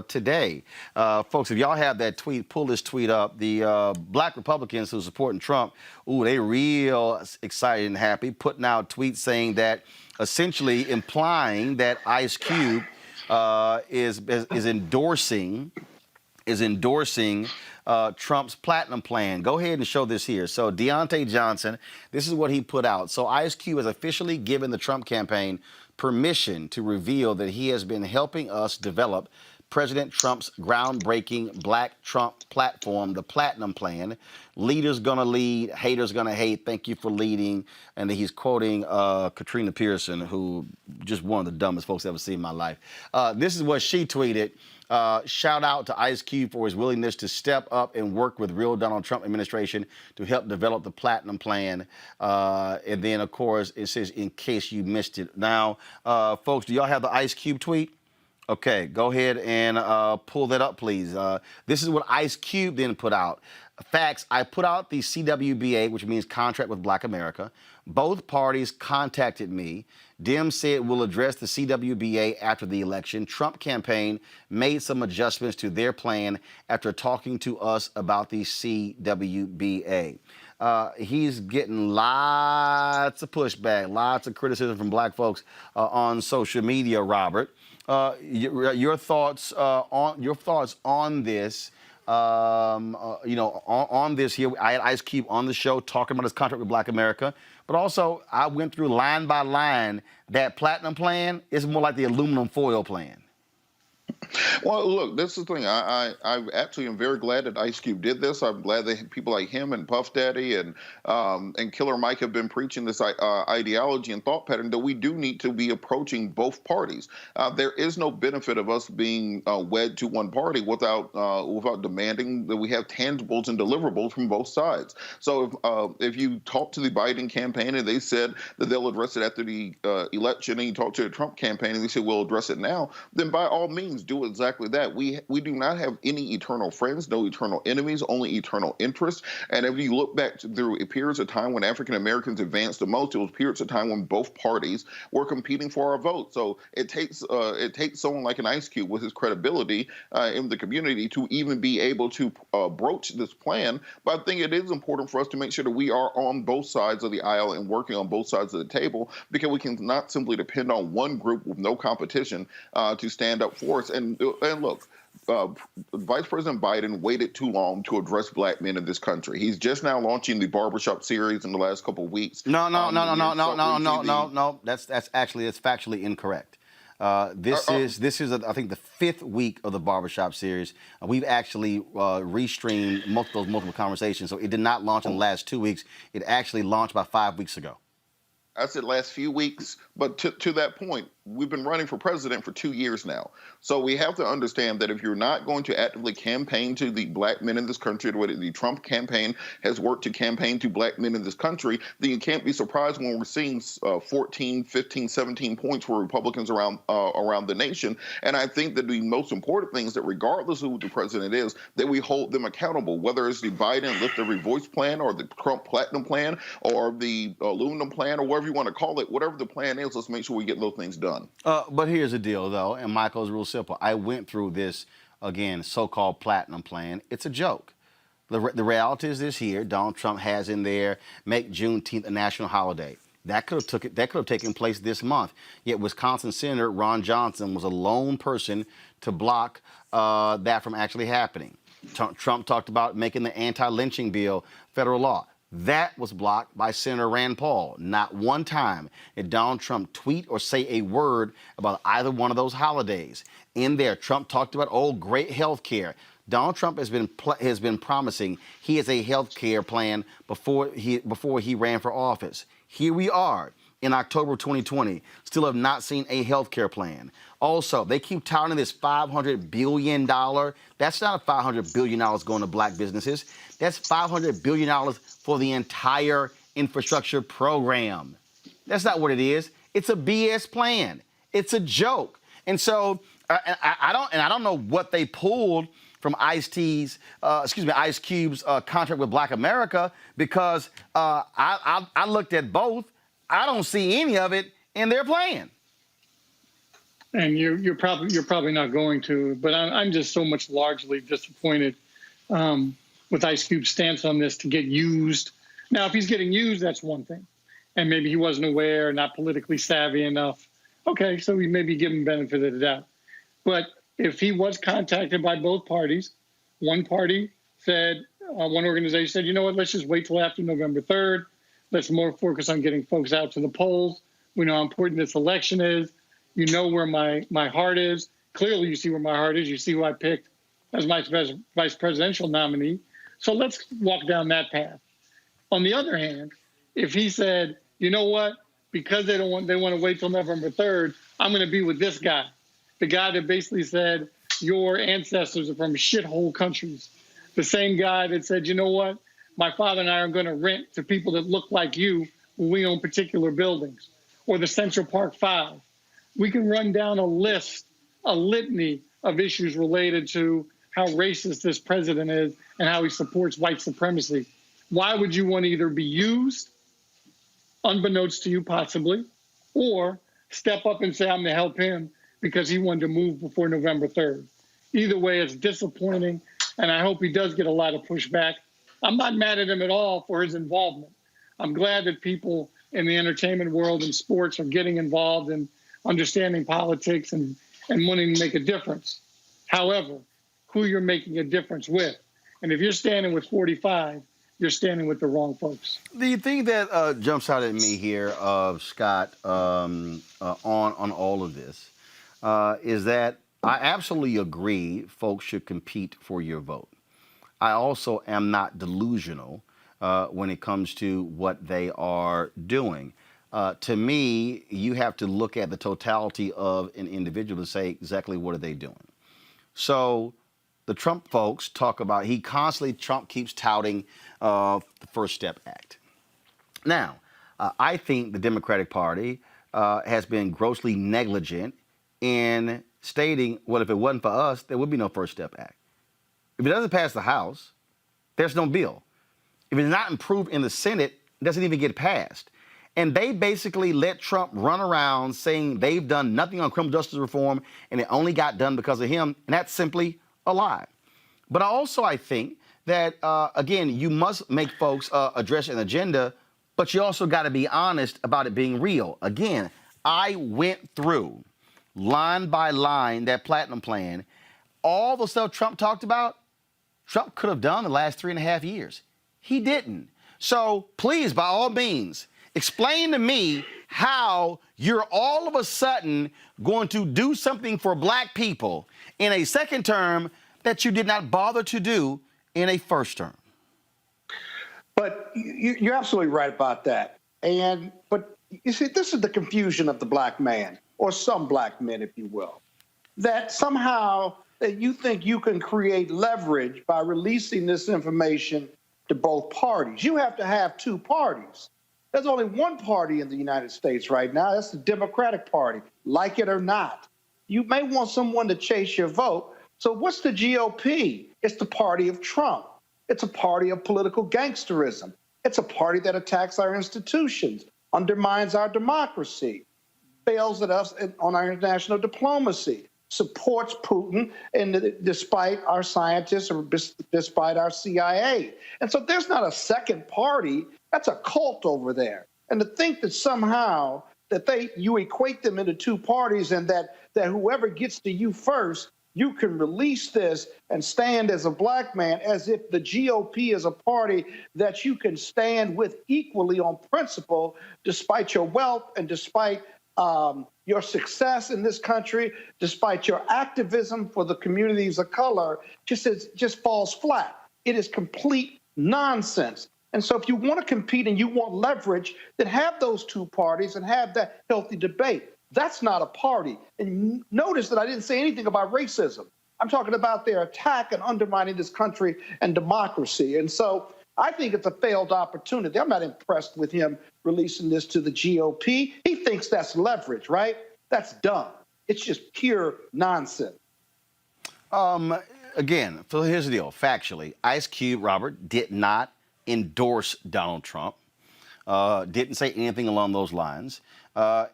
Today, folks, if y'all have that tweet, pull this tweet up. The black Republicans who are supporting Trump, they real excited and happy, putting out tweets saying that, essentially implying that Ice Cube is endorsing Trump's platinum plan. Go ahead and show this here. So Deontay Johnson, this is what he put out. So Ice Cube has officially given the Trump campaign permission to reveal that he has been helping us develop President Trump's groundbreaking Black Trump platform, the Platinum Plan. Leaders gonna lead, haters gonna hate. Thank you for leading. And he's quoting Katrina Pearson, who just one of the dumbest folks I've ever seen in my life. This is what she tweeted. Shout out to Ice Cube for his willingness to step up and work with real Donald Trump administration to help develop the Platinum Plan. And then, of course, it says, in case you missed it. Now, folks, do y'all have the Ice Cube tweet? Okay, go ahead and pull that up, please. This is what Ice Cube then put out. Facts, I put out the CWBA, which means Contract with Black America. Both parties contacted me. Dem said we'll address the CWBA after the election. Trump campaign made some adjustments to their plan after talking to us about the CWBA. He's getting lots of pushback, lots of criticism from black folks on social media, Robert. Your thoughts on this? On this here, I had Ice Cube on the show talking about his contract with Black America, but also I went through line by line. That Platinum Plan is more like the aluminum foil plan. Well, look, this is the thing. I actually am very glad that Ice Cube did this. I'm glad that people like him and Puff Daddy and Killer Mike have been preaching this ideology and thought pattern that we do need to be approaching both parties. There is no benefit of us being wed to one party without demanding that we have tangibles and deliverables from both sides. So if you talk to the Biden campaign and they said that they'll address it after the election, and you talk to the Trump campaign and they said we'll address it now, then by all means do exactly that. We do not have any eternal friends, no eternal enemies, only eternal interests. And if you look back through periods of time when African Americans advanced the most, it was periods of time when both parties were competing for our vote. So it takes someone like an Ice Cube with his credibility in the community to even be able to broach this plan. But I think it is important for us to make sure that we are on both sides of the aisle and working on both sides of the table, because we can not simply depend on one group with no competition to stand up for us. And look, Vice President Biden waited too long to address black men in this country. He's just now launching the barbershop series in the last couple of weeks. No. That's factually incorrect. This is I think the 5th week of the barbershop series. We've actually restreamed multiple conversations. So it did not launch in the last 2 weeks. It actually launched about 5 weeks ago. I said last few weeks, but to that point, we've been running for president for 2 years now. So we have to understand that if you're not going to actively campaign to the black men in this country, the way that the Trump campaign has worked to campaign to black men in this country, then you can't be surprised when we're seeing 14, 15, 17 points for Republicans around the nation. And I think that the most important thing is that regardless of who the president is, that we hold them accountable, whether it's the Biden Lift Every Voice plan or the Trump Platinum plan or the aluminum plan or whatever you want to call it, whatever the plan is, let's make sure we get those things done. But here's the deal, though, and Michael's real simple. I went through this, again, so-called Platinum Plan. It's a joke. The reality is this here. Donald Trump has in there, make Juneteenth a national holiday. That could have taken place this month. Yet Wisconsin Senator Ron Johnson was a lone person to block that from actually happening. Trump talked about making the anti-lynching bill federal law. That was blocked by Senator Rand Paul. Not one time did Donald Trump tweet or say a word about either one of those holidays. In there, Trump talked about, great health care. Donald Trump has been promising he has a health care plan before he ran for office. Here we are in October 2020, still have not seen a health care plan. Also, they keep touting this $500 billion. That's not $500 billion going to black businesses. That's $500 billion for the entire infrastructure program. That's not what it is. It's a BS plan. It's a joke. And so I don't know what they pulled from Ice Cube's contract with Black America, because I looked at both. I don't see any of it in their plan. And you're probably not going to, but I'm just so much largely disappointed with Ice Cube's stance on this to get used. Now, if he's getting used, that's one thing, and maybe he wasn't aware, not politically savvy enough. Okay, so we maybe give him benefit of the doubt. But if he was contacted by both parties, one party said, one organization said, you know what, let's just wait till after November 3rd. Let's more focus on getting folks out to the polls. We know how important this election is. You know where my heart is. Clearly, you see where my heart is. You see who I picked as my vice presidential nominee. So let's walk down that path. On the other hand, if he said, you know what, because they want to wait till November 3rd, I'm going to be with this guy, the guy that basically said your ancestors are from shithole countries, the same guy that said, you know what, my father and I are going to rent to people that look like you when we own particular buildings, or the Central Park Five. We can run down a litany of issues related to how racist this president is and how he supports white supremacy. Why would you want to either be used, unbeknownst to you possibly, or step up and say, I'm going to help him because he wanted to move before November 3rd? Either way, it's disappointing, and I hope he does get a lot of pushback. I'm not mad at him at all for his involvement. I'm glad that people in the entertainment world and sports are getting involved and understanding politics and wanting to make a difference. However, who you're making a difference with. And if you're standing with 45, you're standing with the wrong folks. The thing that jumps out at me here, Scott, on all of this, is that I absolutely agree folks should compete for your vote. I also am not delusional when it comes to what they are doing. To me, you have to look at the totality of an individual to say exactly what are they doing. So the Trump folks talk about, Trump keeps touting the First Step Act. Now, I think the Democratic Party has been grossly negligent in stating, well, if it wasn't for us, there would be no First Step Act. If it doesn't pass the House, there's no bill. If it's not improved in the Senate, it doesn't even get passed. And they basically let Trump run around saying they've done nothing on criminal justice reform and it only got done because of him. And that's simply a lie. But I think that, again, you must make folks address an agenda, but you also got to be honest about it being real. Again, I went through line by line that platinum plan. All the stuff Trump talked about, Trump could have done the last 3.5 years. He didn't. So please, by all means, explain to me how you're all of a sudden going to do something for black people in a second term that you did not bother to do in a first term. But you're absolutely right about that. But you see, this is the confusion of the black man, or some black men, if you will, that somehow that you think you can create leverage by releasing this information to both parties. You have to have two parties. There's only one party in the United States right now. That's the Democratic Party, like it or not. You may want someone to chase your vote. So what's the GOP? It's the party of Trump. It's a party of political gangsterism. It's a party that attacks our institutions, undermines our democracy, fails at us on our international diplomacy, supports Putin, and despite our scientists or despite our CIA. And so there's not a second party. That's a cult over there. And to think that somehow that you equate them into two parties and that whoever gets to you first you can release this and stand as a black man as if the GOP is a party that you can stand with equally on principle, despite your wealth and despite your success in this country, despite your activism for the communities of color, just falls flat. It is complete nonsense. And so if you want to compete and you want leverage, then have those two parties and have that healthy debate. That's not a party. And notice that I didn't say anything about racism. I'm talking about their attack and undermining this country and democracy. And so I think it's a failed opportunity. I'm not impressed with him releasing this to the GOP. He thinks that's leverage, right? That's dumb. It's just pure nonsense. Again, so here's the deal. Factually, Ice Cube, Robert, did not endorse Donald Trump. Didn't say anything along those lines.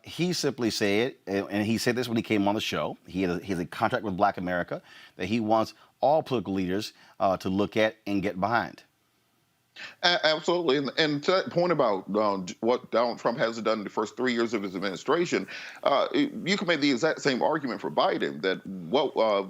He simply said, and he said this when he came on the show, he has a contract with Black America that he wants all political leaders to look at and get behind. Absolutely. And to that point about what Donald Trump hasn't done in the first 3 years of his administration, you can make the exact same argument for Biden that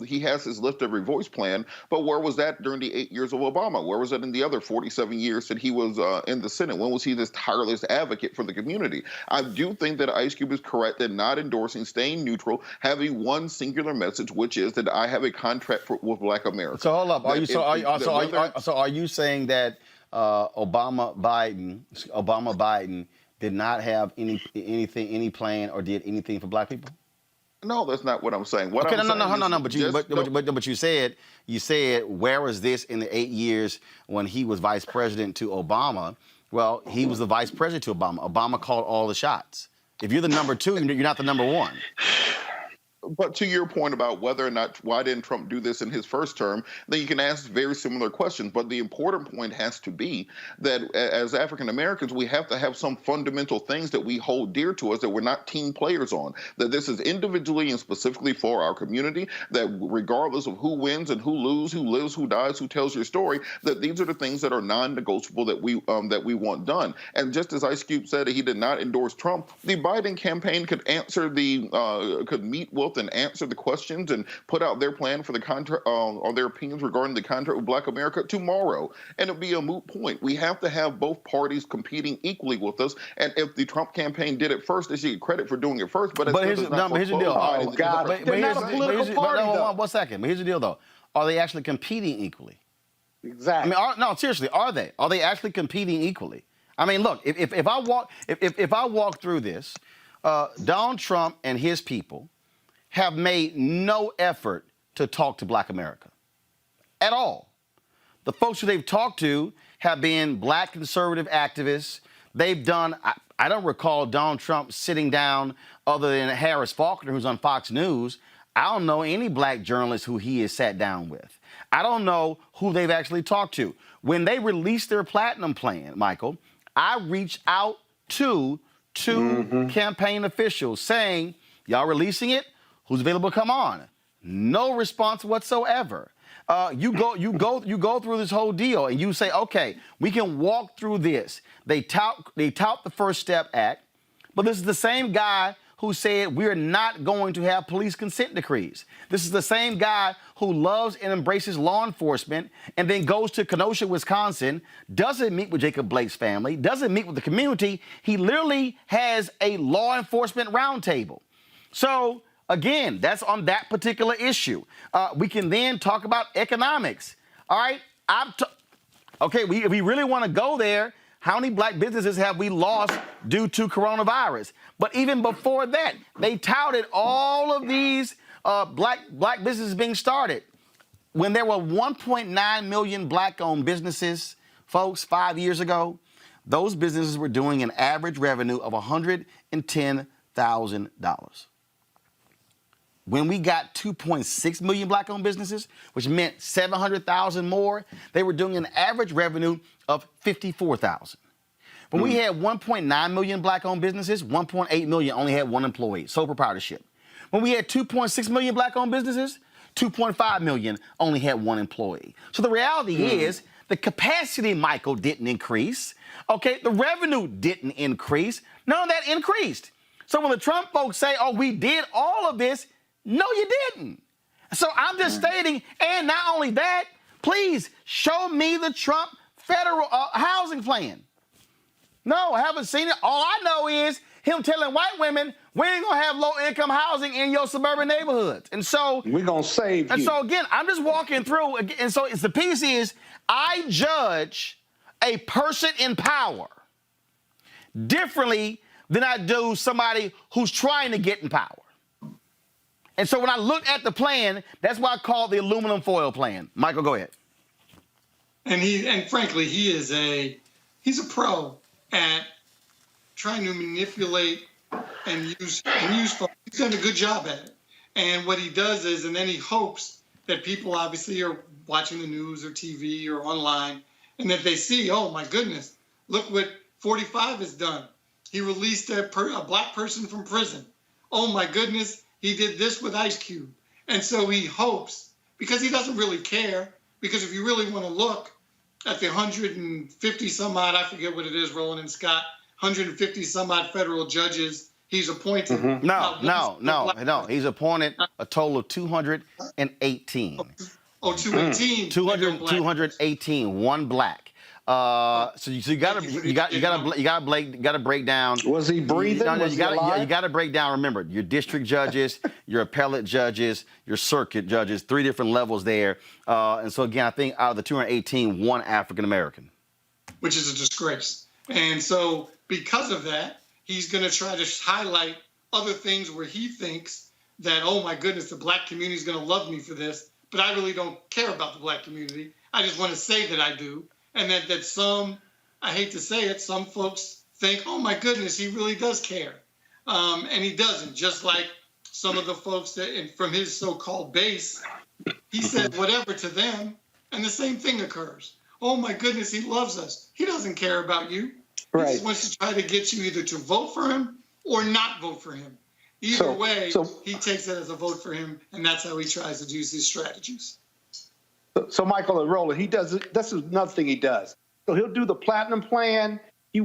he has his Lift Every Voice plan, but where was that during the 8 years of Obama? Where was that in the other 47 years that he was in the Senate? When was he this tireless advocate for the community? I do think that Ice Cube is correct in not endorsing, staying neutral, having one singular message, which is that I have a contract with Black America. So hold up. Are you saying that Obama Biden did not have any plan or did anything for Black people? No, that's not what I'm saying. But you said where was this in the 8 years when he was vice president to Obama? Well, he was the vice president to Obama. Obama called all the shots. If you're the number two, you're not the number one. But to your point about whether or not, why didn't Trump do this in his first term, then you can ask very similar questions. But the important point has to be that as African Americans, we have to have some fundamental things that we hold dear to us that we're not team players on, that this is individually and specifically for our community, that regardless of who wins and who loses, who lives, who dies, who tells your story, that these are the things that are non-negotiable that we want done. And just as Ice Cube said, he did not endorse Trump, the Biden campaign could could meet with and answer the questions and put out their plan for the contract or their opinions regarding the contract with Black America tomorrow, and it'll be a moot point. We have to have both parties competing equally with us, and if the Trump campaign did it first, they should get credit for doing it first. But here's the deal. Oh God, they're not a political party, though. 1 second. But here's the deal, though. Are they actually competing equally? Exactly. I mean, no, seriously, are they? Are they actually competing equally? I mean, look, if I walk through this, Donald Trump and his people have made no effort to talk to Black America at all. The folks who they've talked to have been Black conservative activists. They've done, I don't recall Donald Trump sitting down other than Harris Faulkner, who's on Fox News. I don't know any Black journalists who he has sat down with. I don't know who they've actually talked to. When they released their platinum plan, Michael, I reached out to two campaign officials saying, y'all releasing it? Who's available to come on? No response whatsoever. You go through this whole deal and you say, okay, we can walk through this. They tout the First Step Act, but this is the same guy who said we're not going to have police consent decrees. This is the same guy who loves and embraces law enforcement and then goes to Kenosha, Wisconsin, doesn't meet with Jacob Blake's family, doesn't meet with the community. He literally has a law enforcement roundtable. So again, that's on that particular issue. We can then talk about economics. All right, okay, if we really want to go there, how many Black businesses have we lost due to coronavirus? But even before that, they touted all of these black businesses being started. When there were 1.9 million Black-owned businesses, folks, 5 years ago, those businesses were doing an average revenue of $110,000. When we got 2.6 million Black-owned businesses, which meant 700,000 more, they were doing an average revenue of $54,000. When we had 1.9 million Black-owned businesses, 1.8 million only had one employee, sole proprietorship. When we had 2.6 million Black-owned businesses, 2.5 million only had one employee. So the reality is the capacity, Michael, didn't increase. Okay, the revenue didn't increase. None of that increased. So when the Trump folks say, oh, we did all of this, no, you didn't. So I'm just stating, and not only that, please show me the Trump federal housing plan. No, I haven't seen it. All I know is him telling white women, we ain't gonna have low-income housing in your suburban neighborhoods. And so we're gonna save you. And so again, I'm just walking through, and so it's the piece is I judge a person in power differently than I do somebody who's trying to get in power. And so when I looked at the plan, that's why I call it the aluminum foil plan. Michael, go ahead. And frankly, he's a pro at trying to manipulate and use folks. He's done a good job at it. And what he does is, and then he hopes that people obviously are watching the news or TV or online, and that they see, oh my goodness, look what 45 has done. He released a black person from prison. Oh my goodness, he did this with Ice Cube. And so he hopes, because he doesn't really care, because if you really want to look at the 150 some odd, I forget what it is, Roland and Scott, 150 some odd federal judges he's appointed. Mm-hmm. No. He's appointed a total of 218. 218. 218, one black. So you gotta break down. Was he breathing? You gotta break down. Remember, your district judges, your appellate judges, your circuit judges, 3 different levels there. And so again, I think out of the 218, one African American, which is a disgrace. And so because of that, he's going to try to highlight other things where he thinks that, oh my goodness, the black community is going to love me for this, but I really don't care about the black community. I just want to say that I do. And that some, I hate to say it, some folks think, oh my goodness, he really does care. And he doesn't, just like some of the folks that from his so-called base, he said whatever to them, and the same thing occurs. Oh my goodness, he loves us. He doesn't care about you. Right. He just wants to try to get you either to vote for him or not vote for him. Either way, he takes it as a vote for him, and that's how he tries to use his strategies. So Michael and Roland, this is another thing he does. So he'll do the platinum plan. He'll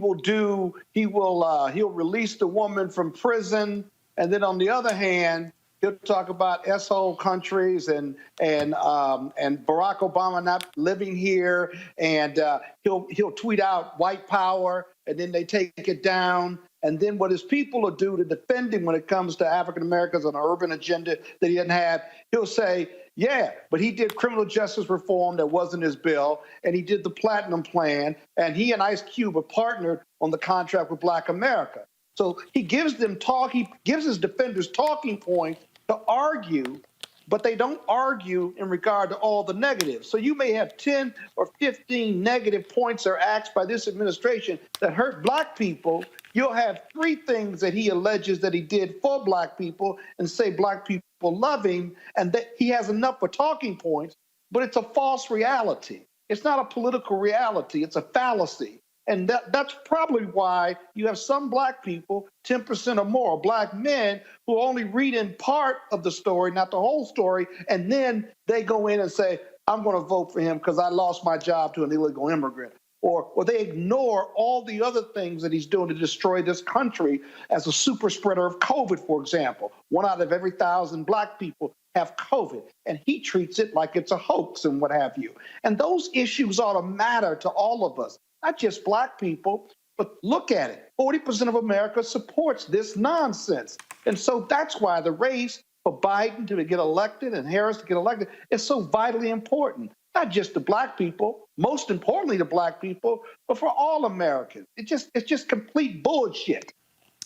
release the woman from prison. And then on the other hand, he'll talk about S-hole countries and Barack Obama not living here. And he'll tweet out white power, and then they take it down. And then what his people will do to defend him when it comes to African Americans on an urban agenda that he doesn't have, he'll say, yeah, but he did criminal justice reform that wasn't his bill, and he did the platinum plan, and he and Ice Cube are partnered on the contract with Black America. So he gives his defenders talking points to argue, but they don't argue in regard to all the negatives. So you may have 10 or 15 negative points or acts by this administration that hurt black people. You'll have 3 things that he alleges that he did for black people and say black people love him, and that he has enough for talking points, but it's a false reality. It's not a political reality. It's a fallacy. And that's probably why you have some black people, 10% or more, black men, who only read in part of the story, not the whole story, and then they go in and say, I'm going to vote for him because I lost my job to an illegal immigrant. Or they ignore all the other things that he's doing to destroy this country as a super spreader of COVID, for example. 1 out of every 1,000 black people have COVID, and he treats it like it's a hoax and what have you. And those issues ought to matter to all of us, not just black people, but look at it. 40% of America supports this nonsense. And so that's why the race for Biden to get elected and Harris to get elected is so vitally important. Not just to black people, most importantly to black people, but for all Americans. It's just complete bullshit.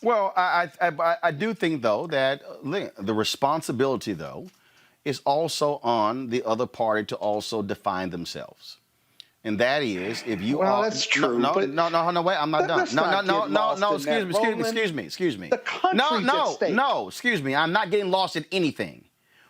Well, I do think, though, that the responsibility, though, is also on the other party to also define themselves. And that is, if you are... Well, that's true. No, wait, I'm not done. No, excuse me. The country's at stake. Excuse me. I'm not getting lost in anything.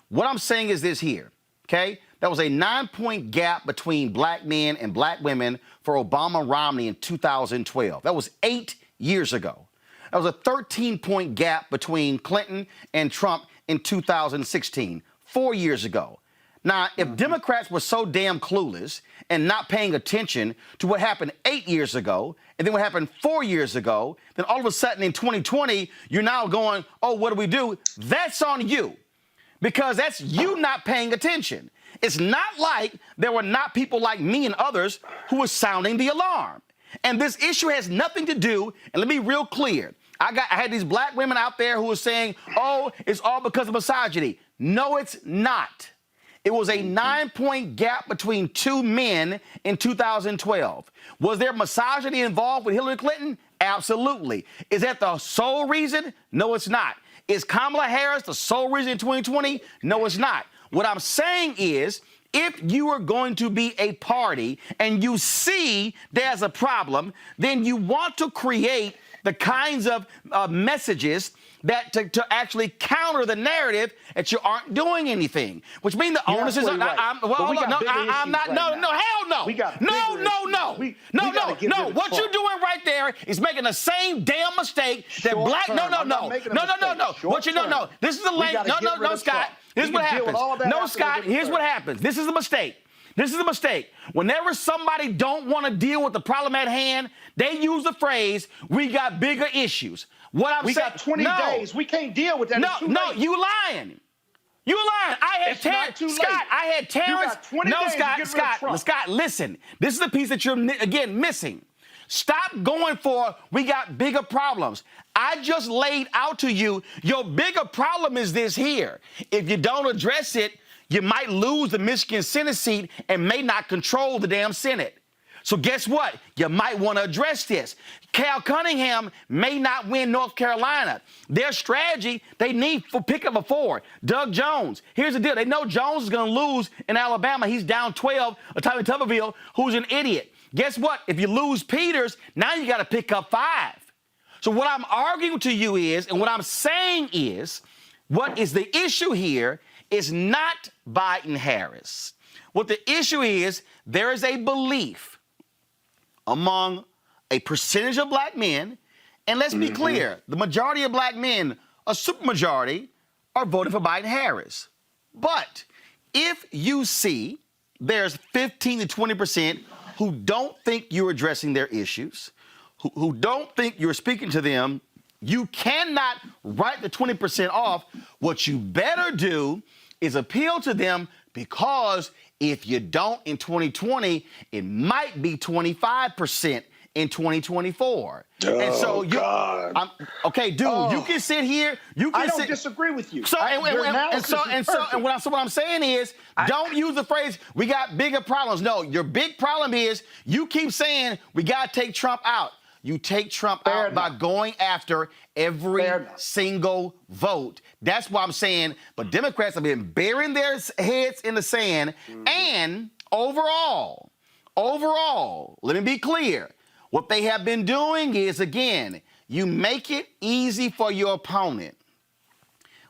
What I'm saying is this here, okay? That was a 9-point gap between black men and black women for Obama and Romney in 2012. That was 8 years ago. That was a 13-point gap between Clinton and Trump in 2016, 4 years ago. Now, if Democrats were so damn clueless and not paying attention to what happened 8 years ago and then what happened 4 years ago, then all of a sudden in 2020, you're now going, oh, what do we do? That's on you. because that's you not paying attention. It's not like there were not people like me and others who were sounding the alarm. And this issue has nothing to do, and let me be real clear. I had these black women out there who were saying, oh, it's all because of misogyny. No, it's not. It was a 9-point gap between two men in 2012. Was there misogyny involved with Hillary Clinton? Absolutely. Is that the sole reason? No, it's not. Is Kamala Harris the sole reason in 2020? No, it's not. What I'm saying is, if you are going to be a party and you see there's a problem, then you want to create the kinds of messages that to actually counter the narrative that you aren't doing anything, which means the onus is on. I'm not. No, hell no. No. What you're doing right there is making the same damn mistake that black. No. What you no. This is the lane. No, Scott. This is what happens. No, Scott. Here's what happens. This is a mistake. This is a mistake. Whenever somebody don't want to deal with the problem at hand, they use the phrase, we got bigger issues. What I'm saying, we got 20 days. We can't deal with that. No, you lying. You lying. I had Terrence. Scott, listen. This is the piece that you're, again, missing. Stop going for, we got bigger problems. I just laid out to you, your bigger problem is this here. If you don't address it, you might lose the Michigan Senate seat and may not control the damn Senate. So guess what? You might want to address this. Cal Cunningham may not win North Carolina. Their strategy, they need for pick up a forward. Doug Jones. Here's the deal. They know Jones is going to lose in Alabama. He's down 12. Tommy Tuberville, who's an idiot. Guess what? If you lose Peters, now you got to pick up 5. So what I'm arguing to you is, and what I'm saying is, what is the issue here is not Biden-Harris. What the issue is, there is a belief among a percentage of black men, and let's be clear, the majority of black men, a supermajority, are voting for Biden-Harris. But if you see there's 15 to 20% who don't think you're addressing their issues, who don't think you're speaking to them, you cannot write the 20% off. What you better do is appeal to them, because if you don't in 2020, it might be 25% in 2024. And so okay, dude, you can sit here. I don't disagree with you. What I'm saying is, don't use the phrase, we got bigger problems. No, your big problem is you keep saying we got to take Trump out. You take Trump out by going after every single vote. That's why I'm saying, but Democrats have been burying their heads in the sand. And overall, let me be clear, what they have been doing is, again, you make it easy for your opponent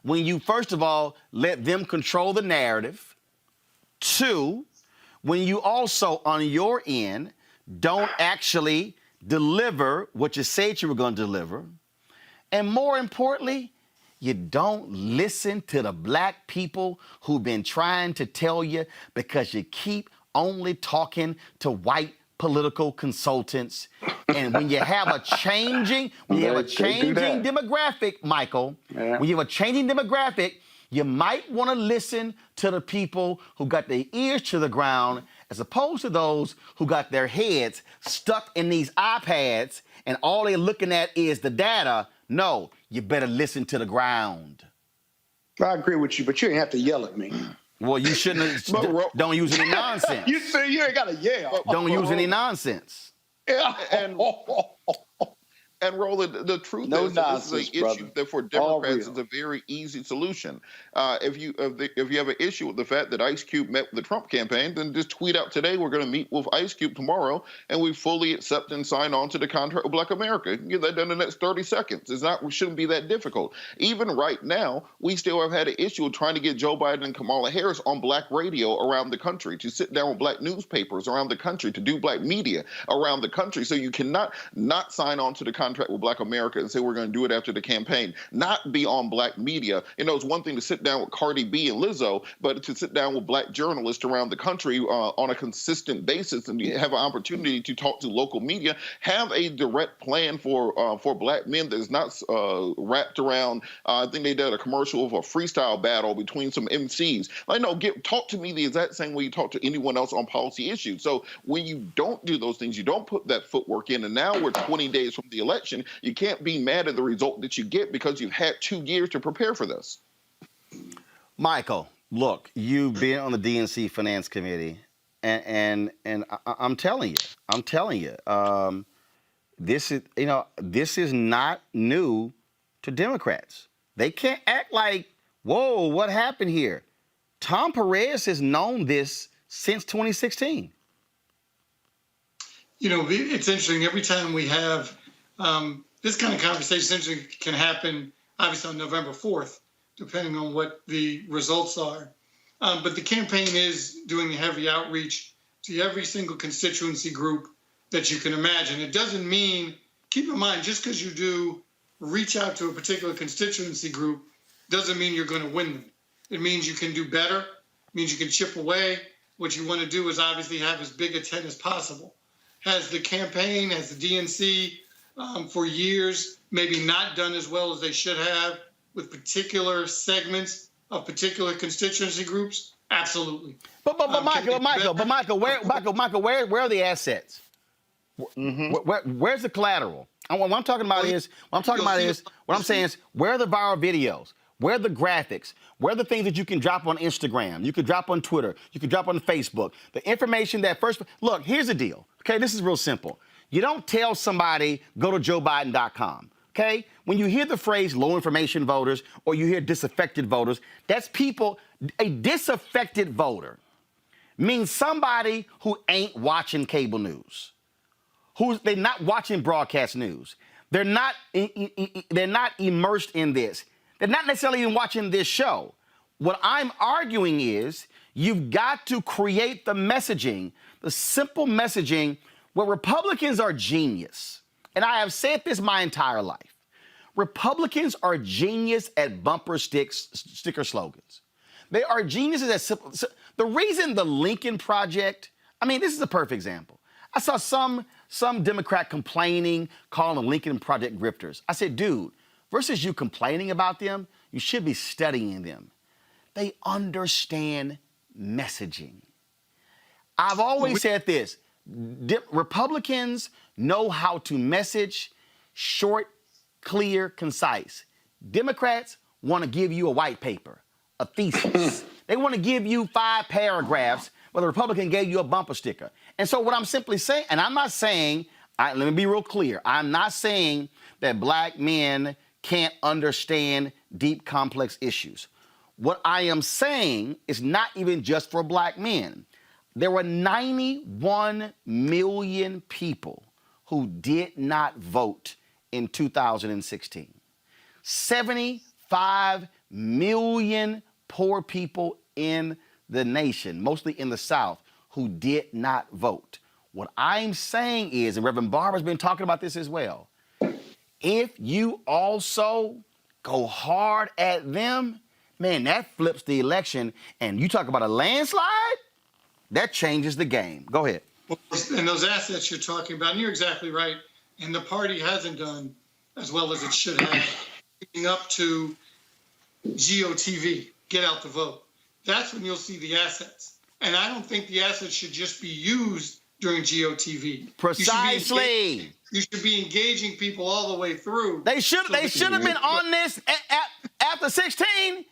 when you, first of all, let them control the narrative. 2, when you also, on your end, don't actually deliver what you said you were going to deliver. And more importantly, you don't listen to the black people who've been trying to tell you, because you keep only talking to white political consultants. And when you have a changing, demographic, Michael, when you have a changing demographic, you might want to listen to the people who got their ears to the ground, as opposed to those who got their heads stuck in these iPads and all they're looking at is the data. No, you better listen to the ground. I agree with you, but you ain't have to yell at me. Well, you shouldn't. Don't use any nonsense. You say you ain't got to yell. Don't use any nonsense. Yeah. And Roland, the truth is, this is an issue that for Democrats is a very easy solution. If you have an issue with the fact that Ice Cube met with the Trump campaign, then just tweet out today, we're going to meet with Ice Cube tomorrow, and we fully accept and sign on to the contract with Black America. You can get that done in the next 30 seconds. It shouldn't be that difficult. Even right now, we still have had an issue of trying to get Joe Biden and Kamala Harris on black radio around the country, to sit down with black newspapers around the country, to do black media around the country. So you cannot not sign on to the contract contract with Black America and say we're going to do it after the campaign, not be on Black media. It's one thing to sit down with Cardi B and Lizzo, but to sit down with Black journalists around the country on a consistent basis and you have an opportunity to talk to local media, have a direct plan for Black men that is not wrapped around. I think they did a commercial of a freestyle battle between some MCs. Talk to me the exact same way you talk to anyone else on policy issues. So when you don't do those things, you don't put that footwork in, and now we're 20 days from the election, you can't be mad at the result that you get because you've had 2 years to prepare for this. Michael, look, you've been on the DNC Finance Committee, and I'm telling you, this is not new to Democrats. They can't act like, whoa, what happened here? Tom Perez has known this since 2016. It's interesting. Every time we have this kind of conversation, essentially can happen, obviously, on November 4th, depending on what the results are. But the campaign is doing heavy outreach to every single constituency group that you can imagine. It doesn't mean, keep in mind, just because you do reach out to a particular constituency group doesn't mean you're going to win them. It means you can do better. It means you can chip away. What you want to do is obviously have as big a tent as possible. Has the campaign, has the DNC for years maybe not done as well as they should have with particular segments of particular constituency groups? Absolutely. But Michael, where are the assets? Where's the collateral? What I'm saying is, where are the viral videos? Where are the graphics? Where are the things that you can drop on Instagram? You could drop on Twitter. You could drop on Facebook. The information that look, here's the deal. Okay, this is real simple. You don't tell somebody, go to joebiden.com. Okay? When you hear the phrase low information voters or you hear disaffected voters, that's people, a disaffected voter means somebody who ain't watching cable news. They're not watching broadcast news. They're not immersed in this. They're not necessarily even watching this show. What I'm arguing is you've got to create the messaging, the simple messaging where Republicans are genius. And I have said this my entire life. Republicans are genius at bumper sticker slogans. They are geniuses at simple. The reason the Lincoln Project, this is a perfect example. I saw some Democrat complaining, calling the Lincoln Project grifters. I said, dude, versus you complaining about them, you should be studying them. They understand messaging. I've always said this. Republicans know how to message short, clear, concise. Democrats want to give you a white paper, a thesis. They want to give you 5 paragraphs, but the Republican gave you a bumper sticker. And so what I'm simply saying, and I'm not saying, let me be real clear, I'm not saying that Black men can't understand deep, complex issues. What I am saying is not even just for Black men. There were 91 million people who did not vote in 2016. 75 million poor people in the nation, mostly in the South, who did not vote. What I'm saying is, and Reverend Barber's been talking about this as well, if you also go hard at them, man, that flips the election. And you talk about a landslide, that changes the game. Go ahead. And those assets you're talking about, and you're exactly right, and the party hasn't done as well as it should have, leading up to GOTV, get out the vote. That's when you'll see the assets. And I don't think the assets should just be used during GOTV. Precisely. You should be engaging people all the way through. They should have been on this after 16.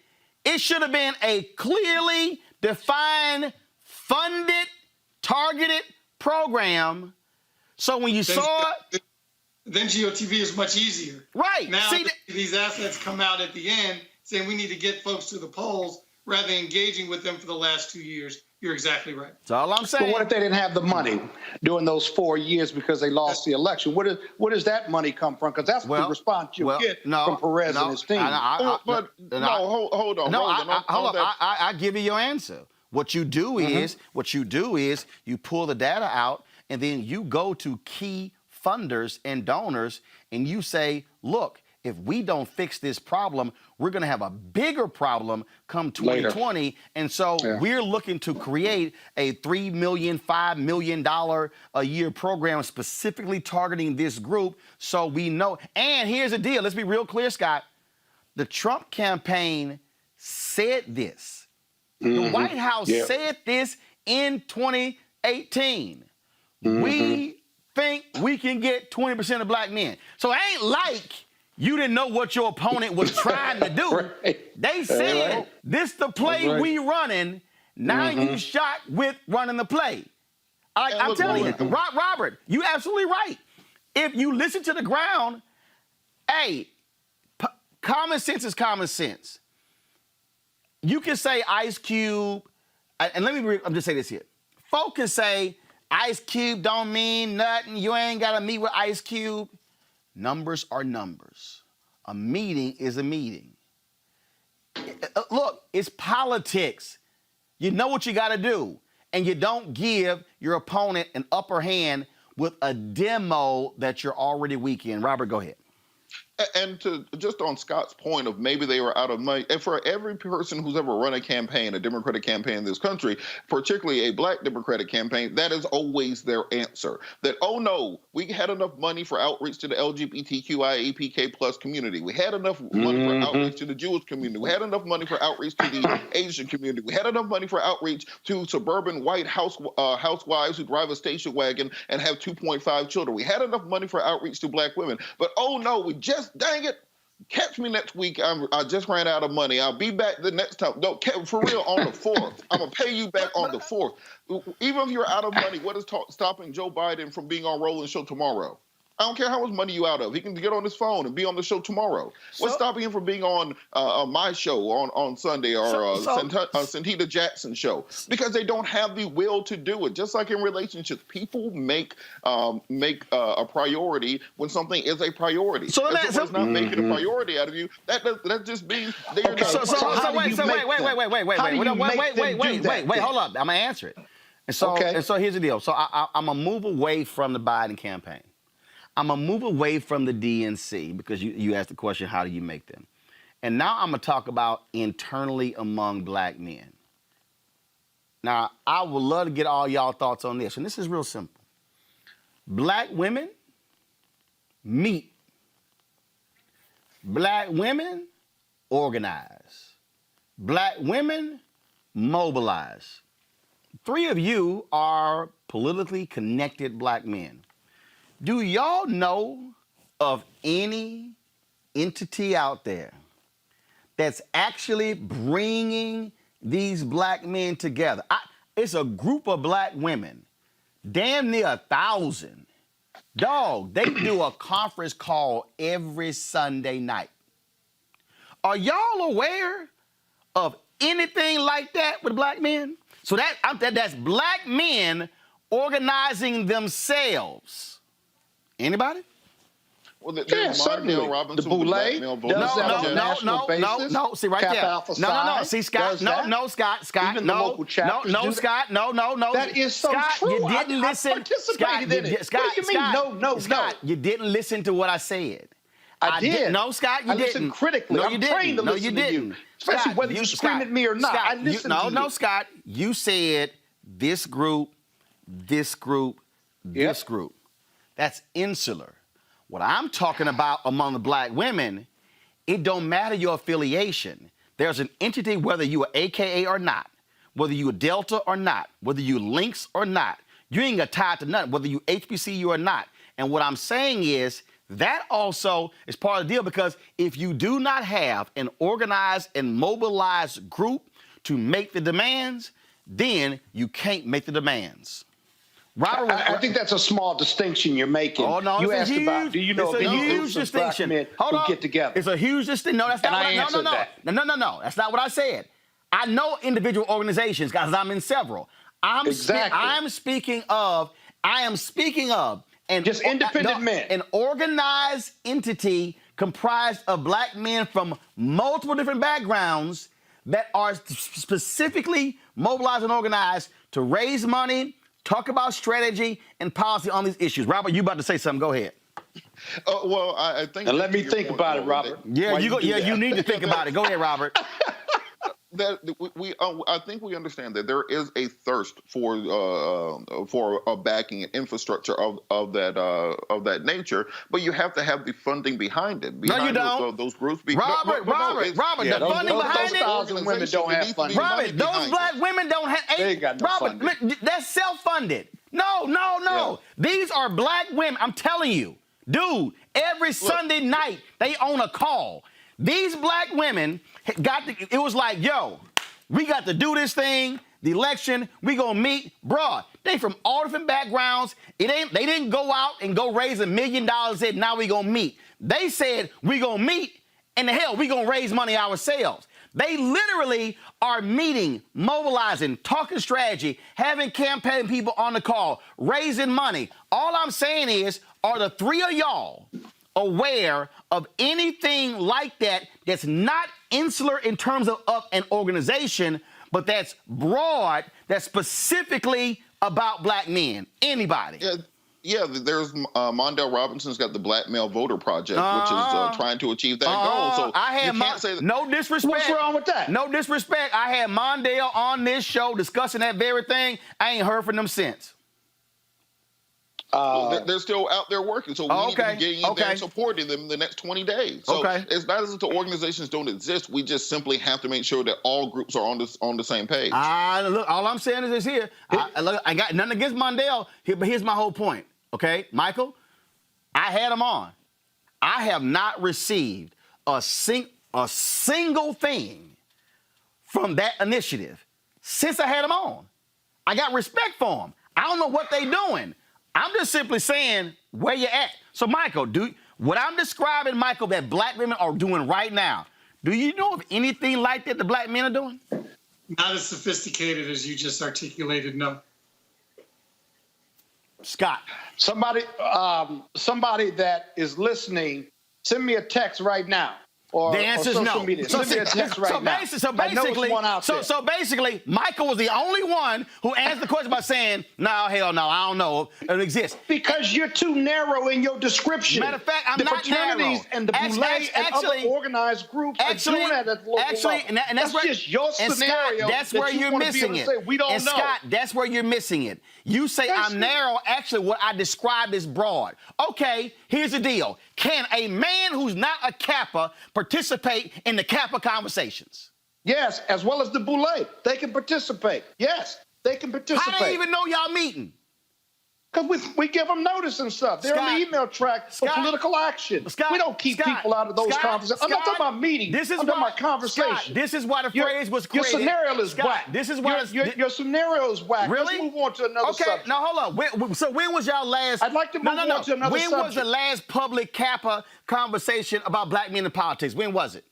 It should have been a clearly defined, funded, targeted program. So when you saw it, then GOTV is much easier. Right. Now these assets come out at the end saying we need to get folks to the polls rather than engaging with them for the last 2 years. You're exactly right. That's all I'm saying. But what if they didn't have the money during those 4 years because they lost the election? Where does that money come from? Because that's the response you get from Perez and his team. Hold on. I give you your answer. What you do is you pull the data out and then you go to key funders and donors and you say, look, if we don't fix this problem, we're going to have a bigger problem come 2020. Later. And so we're looking to create a $3 million, $5 million a year program specifically targeting this group so we know. And here's the deal. Let's be real clear, Scott. The Trump campaign said this. The White House said this in 2018. We think we can get 20% of black men. So it ain't like you didn't know what your opponent was trying to do. Right. They said, this the play we running. Now you shot with running the play. I'm telling you, Robert, you absolutely right. If you listen to the ground, hey, common sense is common sense. You can say Ice Cube, and I'm just say this here. Folk can say Ice Cube don't mean nothing. You ain't got to meet with Ice Cube. Numbers are numbers. A meeting is a meeting. Look, it's politics. You know what you got to do. And you don't give your opponent an upper hand with a demo that you're already weak in. Robert, go ahead. And to just on Scott's point of maybe they were out of money, and for every person who's ever run a campaign, a Democratic campaign in this country, particularly a black Democratic campaign, that is always their answer. That, oh no, we had enough money for outreach to the LGBTQIA APK plus community. We had enough money for outreach to the Jewish community. We had enough money for outreach to the Asian community. We had enough money for outreach to suburban white housewives who drive a station wagon and have 2.5 children. We had enough money for outreach to black women. But oh no, we just dang it, catch me next week. I just ran out of money. I'll be back the next time. No, for real, on the 4th. I'm going to pay you back on the 4th. Even if you're out of money, what is stopping Joe Biden from being on Roland Show tomorrow? I don't care how much money you out of. He can get on his phone and be on the show tomorrow. What's stopping him from being on my show on Sunday or Santita Jackson show? Because they don't have the will to do it. Just like in relationships, people make a priority when something is a priority. So if someone's not making a priority out of you, that just means they're not. Wait, hold up. I'm gonna answer it. And so here's the deal. So I'm gonna move away from the Biden campaign. I'm going to move away from the DNC because you asked the question, how do you make them? And now I'm going to talk about internally among black men. Now, I would love to get all y'all thoughts on this, and this is real simple. Black women meet. Black women organize. Black women mobilize. 3 of you are politically connected black men. Do y'all know of any entity out there that's actually bringing these black men together? It's a group of black women, damn near 1,000. Dog, they do a conference call every Sunday night. Are y'all aware of anything like that with black men? So that's black men organizing themselves. Anybody? Well, certainly. The Boulay does that on a national basis. No. See right there. Alpha No. Psi See, Scott. No, Scott. Even the local chapters No, do Scott. No. That is so Scott, true. You didn't listen. I participated in it. What do you mean? No. Scott, you didn't listen to what I said. I did. No, Scott, you didn't. I listened critically. No, you didn't. Trained to no, listen you to didn't. you. Especially whether you scream at me or not. Scott, I listened to you. No, Scott. You said this group, this group, this group. That's insular. What I'm talking about among the black women, it don't matter your affiliation. There's an entity, whether you are AKA or not, whether you are Delta or not, whether you Lynx or not, you ain't got tied to nothing, whether you HBCU or not. And what I'm saying is that also is part of the deal, because if you do not have an organized and mobilized group to make the demands, then you can't make the demands. Robert, I think that's a small distinction you're making. Oh, no, you it's asked about, do you know of any groups of black men who get together? It's a huge distinction. No, that's not what I answered. No. That's not what I said. I know individual organizations, guys. I'm in several. I'm speaking of just independent men. An organized entity comprised of black men from multiple different backgrounds that are specifically mobilized and organized to raise money, talk about strategy and policy on these issues. Robert, you about to say something? Go ahead. Well, I think. And let me to your think point, about it, Roland, Robert. Yeah, Why you go. do Yeah, that? you need to think about it. Go ahead, Robert. that I think we understand that there is a thirst for a backing and infrastructure of that nature, but you have to have the funding behind it. No, you don't. Those groups. Robert, Yeah, the funding behind those it. 1,000 women don't have funding. Robert, those black women don't have. They ain't got no Robert, funding. that's self-funded. No. Yeah. These are black women. I'm telling you, dude. Every Sunday night they own a call. These black women it was like, yo, we got to do this thing. The election, we gonna meet, bruh. They from all different backgrounds. They didn't go out and go raise $1 million and said, now we gonna meet. They said, we gonna meet, and the hell, we gonna raise money ourselves. They literally are meeting, mobilizing, talking strategy, having campaign people on the call, raising money. All I'm saying is, are the three of y'all aware of anything like that that's not insular in terms of an organization, but that's broad, that's specifically about black men? Anybody? Yeah, there's Mondale Robinson's got the Black Male Voter Project, which is trying to achieve that goal. So I had you can't say that. no disrespect. What's wrong with that? No disrespect. I had Mondale on this show discussing that very thing. I ain't heard from them since. They're still out there working, so we need to be getting in there and supporting them in the next 20 days. So it's not as if the organizations don't exist. We just simply have to make sure that all groups are on the same page. Look, all I'm saying is this here. I got nothing against Mondale, but here's my whole point. Okay, Michael, I had him on. I have not received a single thing from that initiative since I had him on. I got respect for him. I don't know what they doing. I'm just simply saying where you at. So, Michael, what I'm describing, Michael, that black women are doing right now, do you know of anything like that the black men are doing? Not as sophisticated as you just articulated, no. Scott. Somebody that is listening, send me a text right now. Or, the answer is no. Media. Send me a text right now. So basically, Michael was the only one who answered the question by saying, "No, hell no, I don't know. It exists." Because you're too narrow in your description. Matter of fact, I'm the not fraternities narrow. and the Boulay and other organized groups are doing that at the local level. And that's just your scenario. Scott, that's where you're missing it. Say, we don't know. Scott, that's where you're missing it. You say I'm narrow. Actually, what I described is broad. Okay, here's the deal. Can a man who's not a Kappa participate in the Kappa conversations? Yes, as well as the Boulay. They can participate. Yes, they can participate. How do they even know y'all meeting? Because we give them notice and stuff. They're on the email track for political action. We don't keep people out of those conversations. I'm not talking about meetings. I'm talking about conversation. This is why the phrase was created. Your scenario is whack. This is why your scenario is whack. Really? Let's move on to another subject. Okay, now hold on. So when was y'all last? I'd like to move on to another subject. When was the last public Kappa conversation about black men in politics? When was it?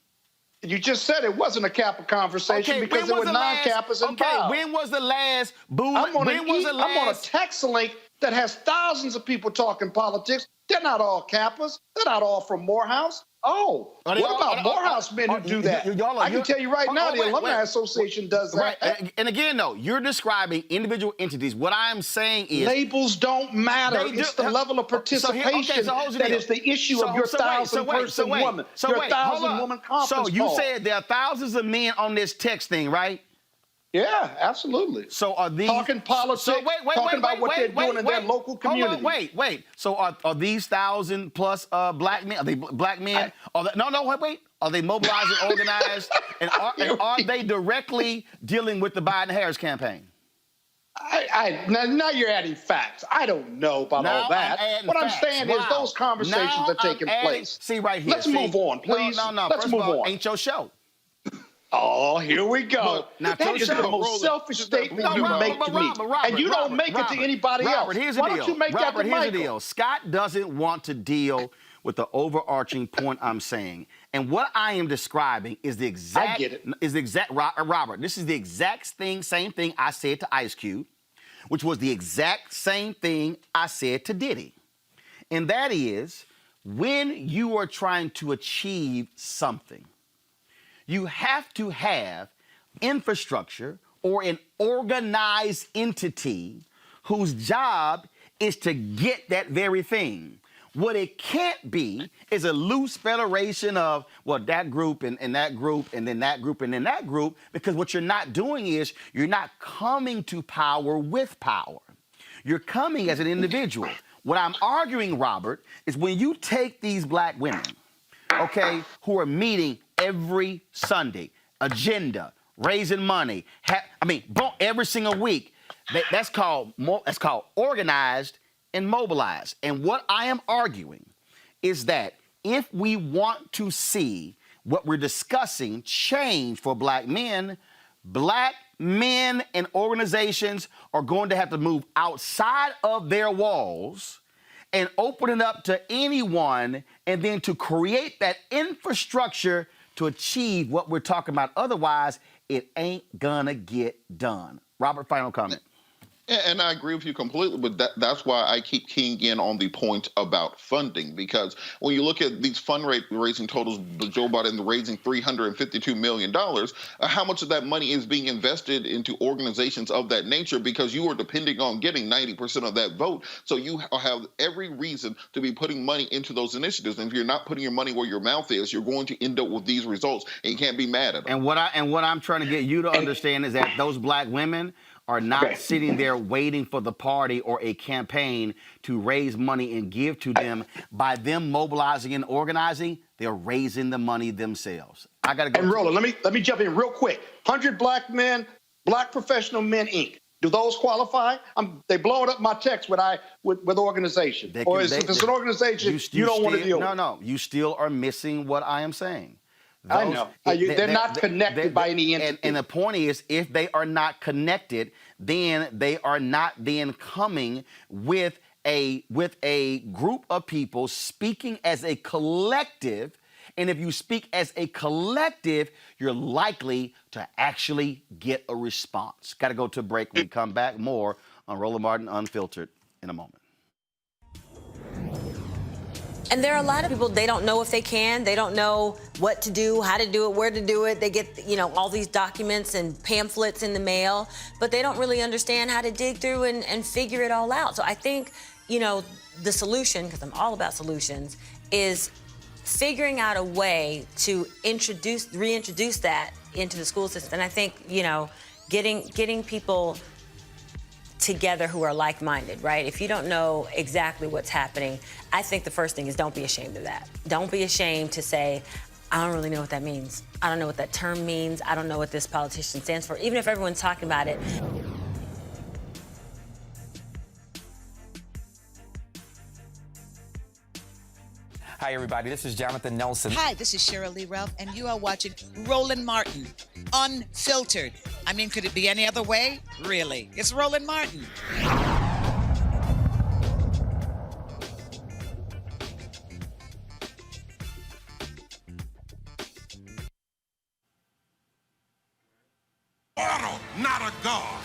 You just said it wasn't a Kappa conversation because there were non-Kappas involved. Okay, when was the last I'm on a text link that has thousands of people talking politics. They're not all Kappas. They're not all from Morehouse. What about Morehouse men who do that? I can tell you right now, the Alumni Association does that. Right. And again, though, you're describing individual entities. What I'm saying is labels don't matter. It's the level of participation that is the issue of your 1,000-person woman. Your 1,000-woman conference call. So you said there are thousands of men on this text thing, right? Yeah, absolutely. So are these talking politics? Talking about what they're doing in their local community. Wait. So are these 1,000+ black men? Are they black men? Wait. Are they mobilizing, organized, and are they directly dealing with the Biden-Harris campaign? Now you're adding facts. I don't know about all that. What I'm saying is those conversations are taking place. See right here. Let's move on, please. No. Let's move on. Ain't your show. Oh, here we go. That is the most selfish statement you make to me. And you don't make it to anybody else. Why don't you make that to Michael? Here's the deal. Scott doesn't want to deal with the overarching point I'm saying. And what I am describing is the exact... I get it. Robert, this is the exact same thing I said to Ice Cube, which was the exact same thing I said to Diddy. And that is, when you are trying to achieve something, you have to have infrastructure or an organized entity whose job is to get that very thing. What it can't be is a loose federation of, well, that group and that group and then that group and then that group, because what you're not doing is you're not coming to power with power. You're coming as an individual. What I'm arguing, Robert, is when you take these black women, okay, who are meeting every Sunday, agenda, raising money, every single week, that's called organized and mobilized. And what I am arguing is that if we want to see what we're discussing change for black men and organizations are going to have to move outside of their walls and open it up to anyone, and then to create that infrastructure to achieve what we're talking about. Otherwise, it ain't gonna get done. Robert, final comment. And I agree with you completely, but that's why I keep keying in on the point about funding, because when you look at these fundraising totals, Joe Biden raising $352 million, how much of that money is being invested into organizations of that nature? Because you are depending on getting 90% of that vote. So you have every reason to be putting money into those initiatives. And if you're not putting your money where your mouth is, you're going to end up with these results, and you can't be mad at them. And what I'm trying to get you to understand is that those black women are not sitting there waiting for the party or a campaign to raise money and give to them. By them mobilizing and organizing, they're raising the money themselves. I gotta go. And Roland, let me jump in real quick. 100 Black Men, Black Professional Men Inc. Do those qualify? They blowing up my text with organization. If it's an organization you don't want to deal with. No, you still are missing what I am saying. I know. They're not connected by any entity. And the point is, if they are not connected, then they are not then coming with a group of people speaking as a collective. And if you speak as a collective, you're likely to actually get a response. Got to go to a break. When we come back, more on Roland Martin Unfiltered in a moment. And there are a lot of people, they don't know if they can. They don't know what to do, how to do it, where to do it. They get, all these documents and pamphlets in the mail, but they don't really understand how to dig through and figure it all out. So I think, the solution, because I'm all about solutions, is figuring out a way to reintroduce that into the school system. And I think, getting people together who are like-minded, right? If you don't know exactly what's happening, I think the first thing is don't be ashamed of that. Don't be ashamed to say, I don't really know what that means. I don't know what that term means. I don't know what this politician stands for, even if everyone's talking about it. Hi, everybody. This is Jonathan Nelson. Hi, this is Cheryl Lee Ralph, and you are watching Roland Martin, Unfiltered. I mean, could it be any other way? Really? It's Roland Martin. Mortal, not a god.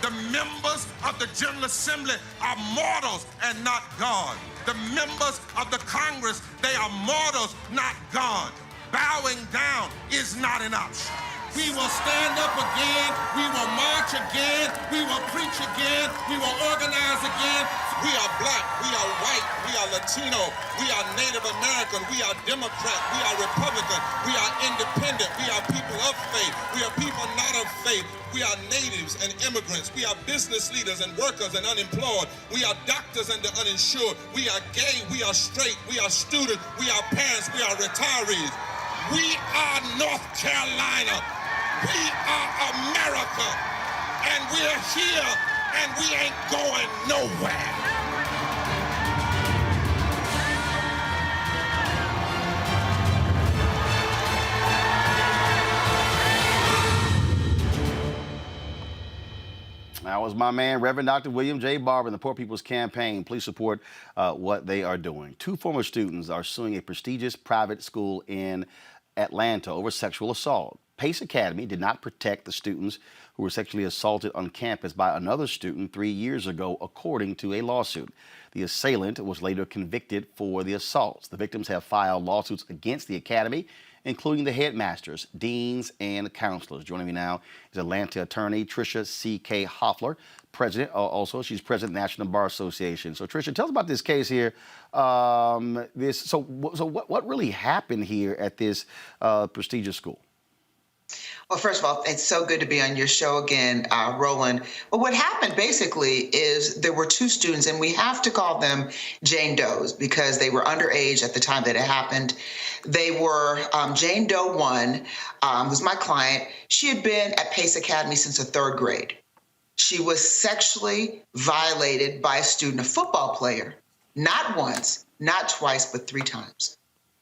The members of the General Assembly are mortals and not God. The members of the Congress, they are mortals, not God. Bowing down is not an option. We will stand up again. We will march again. We will preach again. We will organize again. We are black. We are white. We are Latino. We are Native American. We are Democrat. We are Republican. We are independent. We are people of faith. We are people not of faith. We are natives and immigrants. We are business leaders and workers and unemployed. We are doctors and the uninsured. We are gay. We are straight. We are students. We are parents. We are retirees. We are North Carolina. We are America. And we're here and we ain't going nowhere. That was my man, Reverend Dr. William J. Barber, and the Poor People's Campaign. Please support what they are doing. 2 former students are suing a prestigious private school in Atlanta over sexual assault. Pace Academy did not protect the students who were sexually assaulted on campus by another student 3 years ago, according to a lawsuit. The assailant was later convicted for the assaults. The victims have filed lawsuits against the academy including the headmasters, deans, and counselors. Joining me now is Atlanta attorney Tricia C.K. Hoffler, president. Also, she's president of the National Bar Association. So, Tricia, tell us about this case here. So what really happened here at this prestigious school? Well, first of all, it's so good to be on your show again, Roland. Well, what happened basically is there were two students, and we have to call them Jane Does because they were underage at the time that it happened. They were Jane Doe 1, who's my client. She had been at Pace Academy since the 3rd grade. She was sexually violated by a student, a football player, not once, not twice, but 3 times.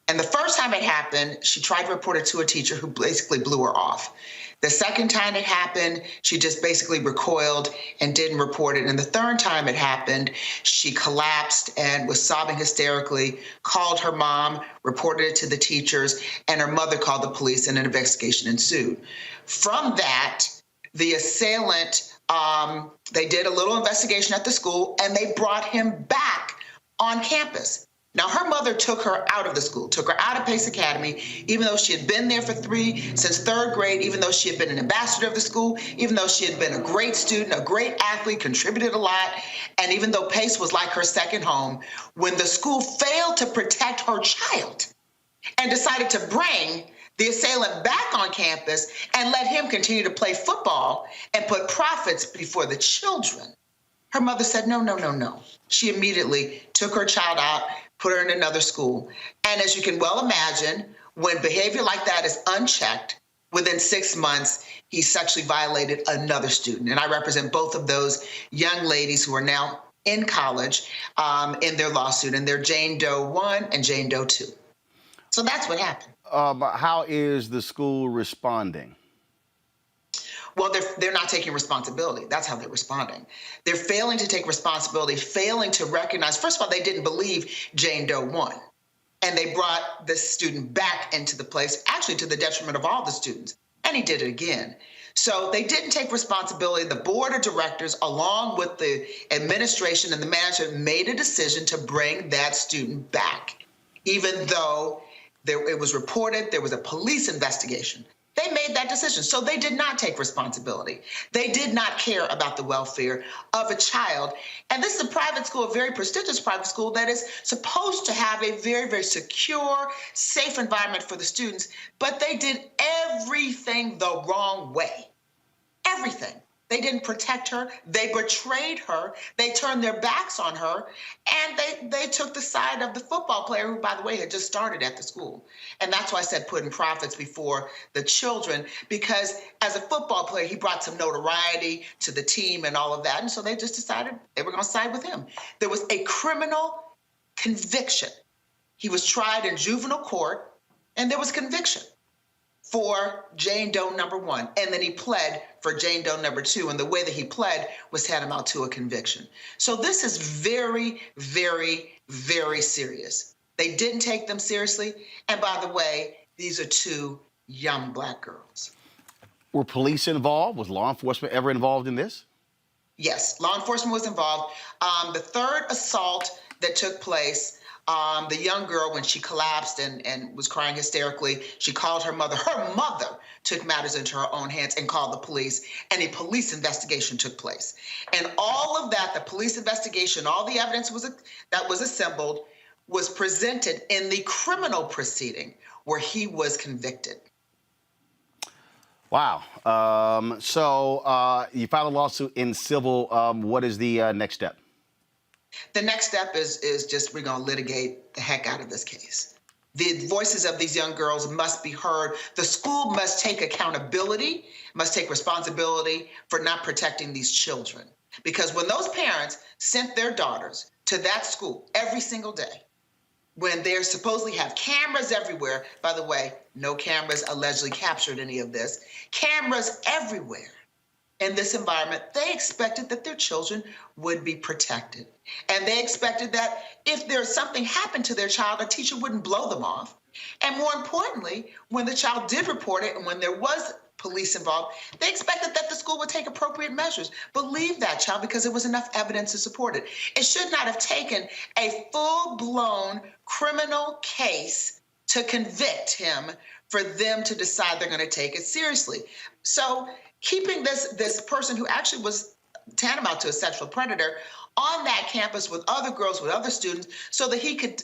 And the first time it happened, she tried to report it to a teacher who basically blew her off. The second time it happened, she just basically recoiled and didn't report it. And the third time it happened, she collapsed and was sobbing hysterically, called her mom, reported it to the teachers, and her mother called the police and an investigation ensued. From that, the assailant, they did a little investigation at the school and they brought him back on campus. Now, her mother took her out of the school, took her out of Pace Academy, even though she had been there since 3rd grade, even though she had been an ambassador of the school, even though she had been a great student, a great athlete, contributed a lot, and even though Pace was like her second home, when the school failed to protect her child and decided to bring the assailant back on campus and let him continue to play football and put profits before the children, her mother said, no, no, no, no. She immediately took her child out, put her in another school. And as you can well imagine, when behavior like that is unchecked, within 6 months, he sexually violated another student. And I represent both of those young ladies who are now in college in their lawsuit, and they're Jane Doe 1 and Jane Doe 2. So that's what happened. How is the school responding? Well, they're not taking responsibility. That's how they're responding. They're failing to take responsibility, failing to recognize. First of all, they didn't believe Jane Doe 1. And they brought this student back into the place, actually to the detriment of all the students. And he did it again. So they didn't take responsibility. The board of directors, along with the administration and the management, made a decision to bring that student back, even though it was reported there was a police investigation. They made that decision. So they did not take responsibility. They did not care about the welfare of a child. And this is a private school, a very prestigious private school that is supposed to have a very, very secure, safe environment for the students. But they did everything the wrong way. Everything. They didn't protect her. They betrayed her. They turned their backs on her. And they took the side of the football player, who, by the way, had just started at the school. And that's why I said putting profits before the children, because as a football player, he brought some notoriety to the team and all of that. And so they just decided they were going to side with him. There was a criminal conviction. He was tried in juvenile court, and there was conviction for Jane Doe number 1, and then he pled for Jane Doe number 2, and the way that he pled was tantamount to a conviction. So this is very, very, very serious. They didn't take them seriously, and by the way, these are 2 young Black girls. Were police involved? Was law enforcement ever involved in this? Yes, law enforcement was involved. The 3rd assault that took place, the young girl, when she collapsed and was crying hysterically, she called her mother. Her mother took matters into her own hands and called the police, and a police investigation took place. And all of that, the police investigation, all the evidence that was assembled, was presented in the criminal proceeding where he was convicted. Wow. So you filed a lawsuit in civil. What is the next step? The next step is just we're going to litigate the heck out of this case. The voices of these young girls must be heard. The school must take accountability, must take responsibility for not protecting these children. Because when those parents sent their daughters to that school every single day, when they supposedly have cameras everywhere, by the way, no cameras allegedly captured any of this, cameras everywhere in this environment, they expected that their children would be protected. And they expected that if there's something happened to their child, a teacher wouldn't blow them off. And more importantly, when the child did report it and when there was police involved, they expected that the school would take appropriate measures. Believe that child because there was enough evidence to support it. It should not have taken a full-blown criminal case to convict him for them to decide they're going to take it seriously. So keeping this person who actually was tantamount to a sexual predator on that campus with other girls, with other students, so that he could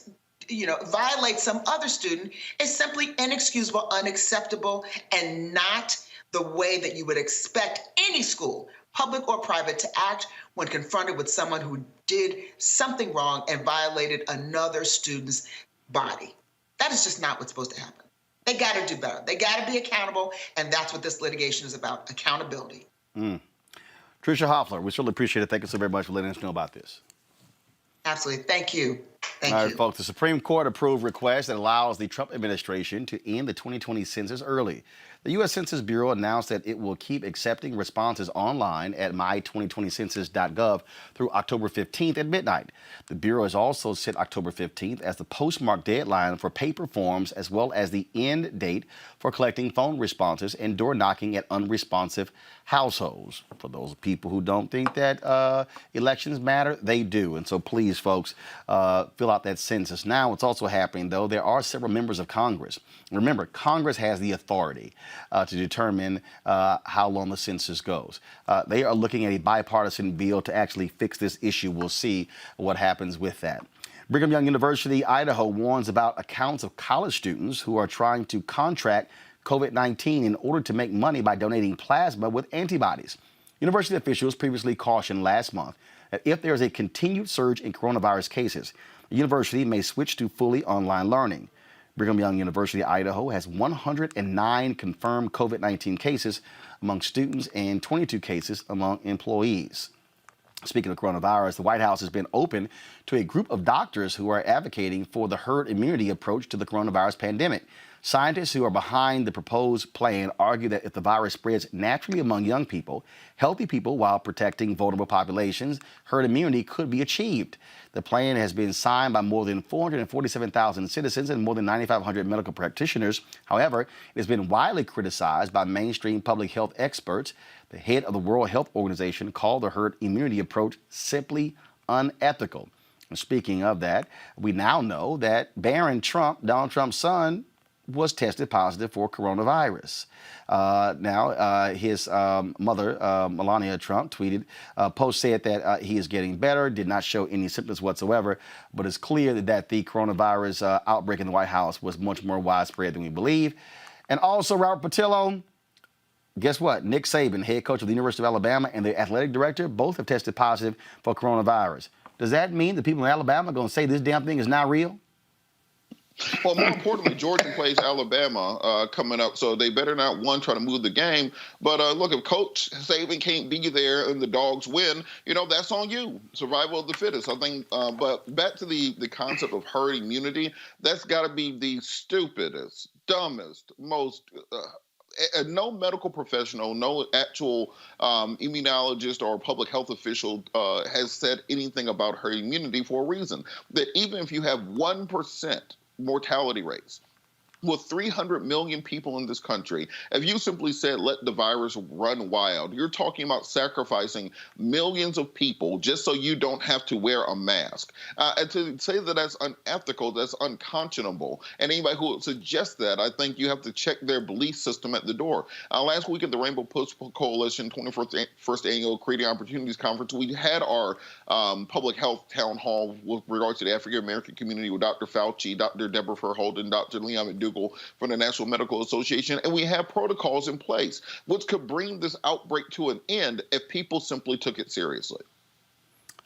violate some other student is simply inexcusable, unacceptable, and not the way that you would expect any school, public or private, to act when confronted with someone who did something wrong and violated another student's body. That is just not what's supposed to happen. They got to do better. They got to be accountable, and that's what this litigation is about, accountability. Tricia Hoffler, we certainly appreciate it. Thank you so very much for letting us know about this. Absolutely. Thank you. Thank All you. right, folks, the Supreme Court approved request that allows the Trump administration to end the 2020 census early. The U.S. Census Bureau announced that it will keep accepting responses online at my2020census.gov through October 15th at midnight. The Bureau has also set October 15th as the postmark deadline for paper forms, as well as the end date for collecting phone responses and door knocking at unresponsive households. For those people who don't think that elections matter, they do. And so please, folks, fill out that census. Now, what's also happening, though, there are several members of Congress. Remember, Congress has the authority to determine how long the census goes. They are looking at a bipartisan bill to actually fix this issue. We'll see what happens with that. Brigham Young University, Idaho warns about accounts of college students who are trying to contract COVID-19 in order to make money by donating plasma with antibodies. University officials previously cautioned last month that if there is a continued surge in coronavirus cases, the university may switch to fully online learning. Brigham Young University, Idaho has 109 confirmed COVID-19 cases among students and 22 cases among employees. Speaking of coronavirus, the White House has been open to a group of doctors who are advocating for the herd immunity approach to the coronavirus pandemic. Scientists who are behind the proposed plan argue that if the virus spreads naturally among young people, healthy people, while protecting vulnerable populations, herd immunity could be achieved. The plan has been signed by more than 447,000 citizens and more than 9,500 medical practitioners. However, it has been widely criticized by mainstream public health experts. The head of the World Health Organization called the herd immunity approach simply unethical. And speaking of that, we now know that Barron Trump, Donald Trump's son, was tested positive for coronavirus. His mother, Melania Trump, tweeted, post said that he is getting better, did not show any symptoms whatsoever, but it's clear that the coronavirus outbreak in the White House was much more widespread than we believe. And also, Robert Patillo, guess what? Nick Saban, head coach of the University of Alabama, and the athletic director both have tested positive for coronavirus. Does that mean the people in Alabama are going to say this damn thing is not real? Well, more importantly, Georgia plays Alabama coming up, so they better not, one, try to move the game. But look, if Coach Saban can't be there and the Dogs win, that's on you. Survival of the fittest, I think. But back to the concept of herd immunity, that's got to be the stupidest, dumbest, most no medical professional, no actual immunologist or public health official has said anything about herd immunity for a reason. That even if you have 1% mortality rates, with 300 million people in this country, if you simply said, let the virus run wild, you're talking about sacrificing millions of people just so you don't have to wear a mask. And to say that that's unethical, that's unconscionable. And anybody who would suggest that, I think you have to check their belief system at the door. Last week at the Rainbow Push Coalition 21st Annual Creating Opportunities Conference, we had our public health town hall with regards to the African American community with Dr. Fauci, Dr. Deborah Verholden, Dr. Leon McDougall from the National Medical Association, and we have protocols in place which could bring this outbreak to an end if people simply took it seriously.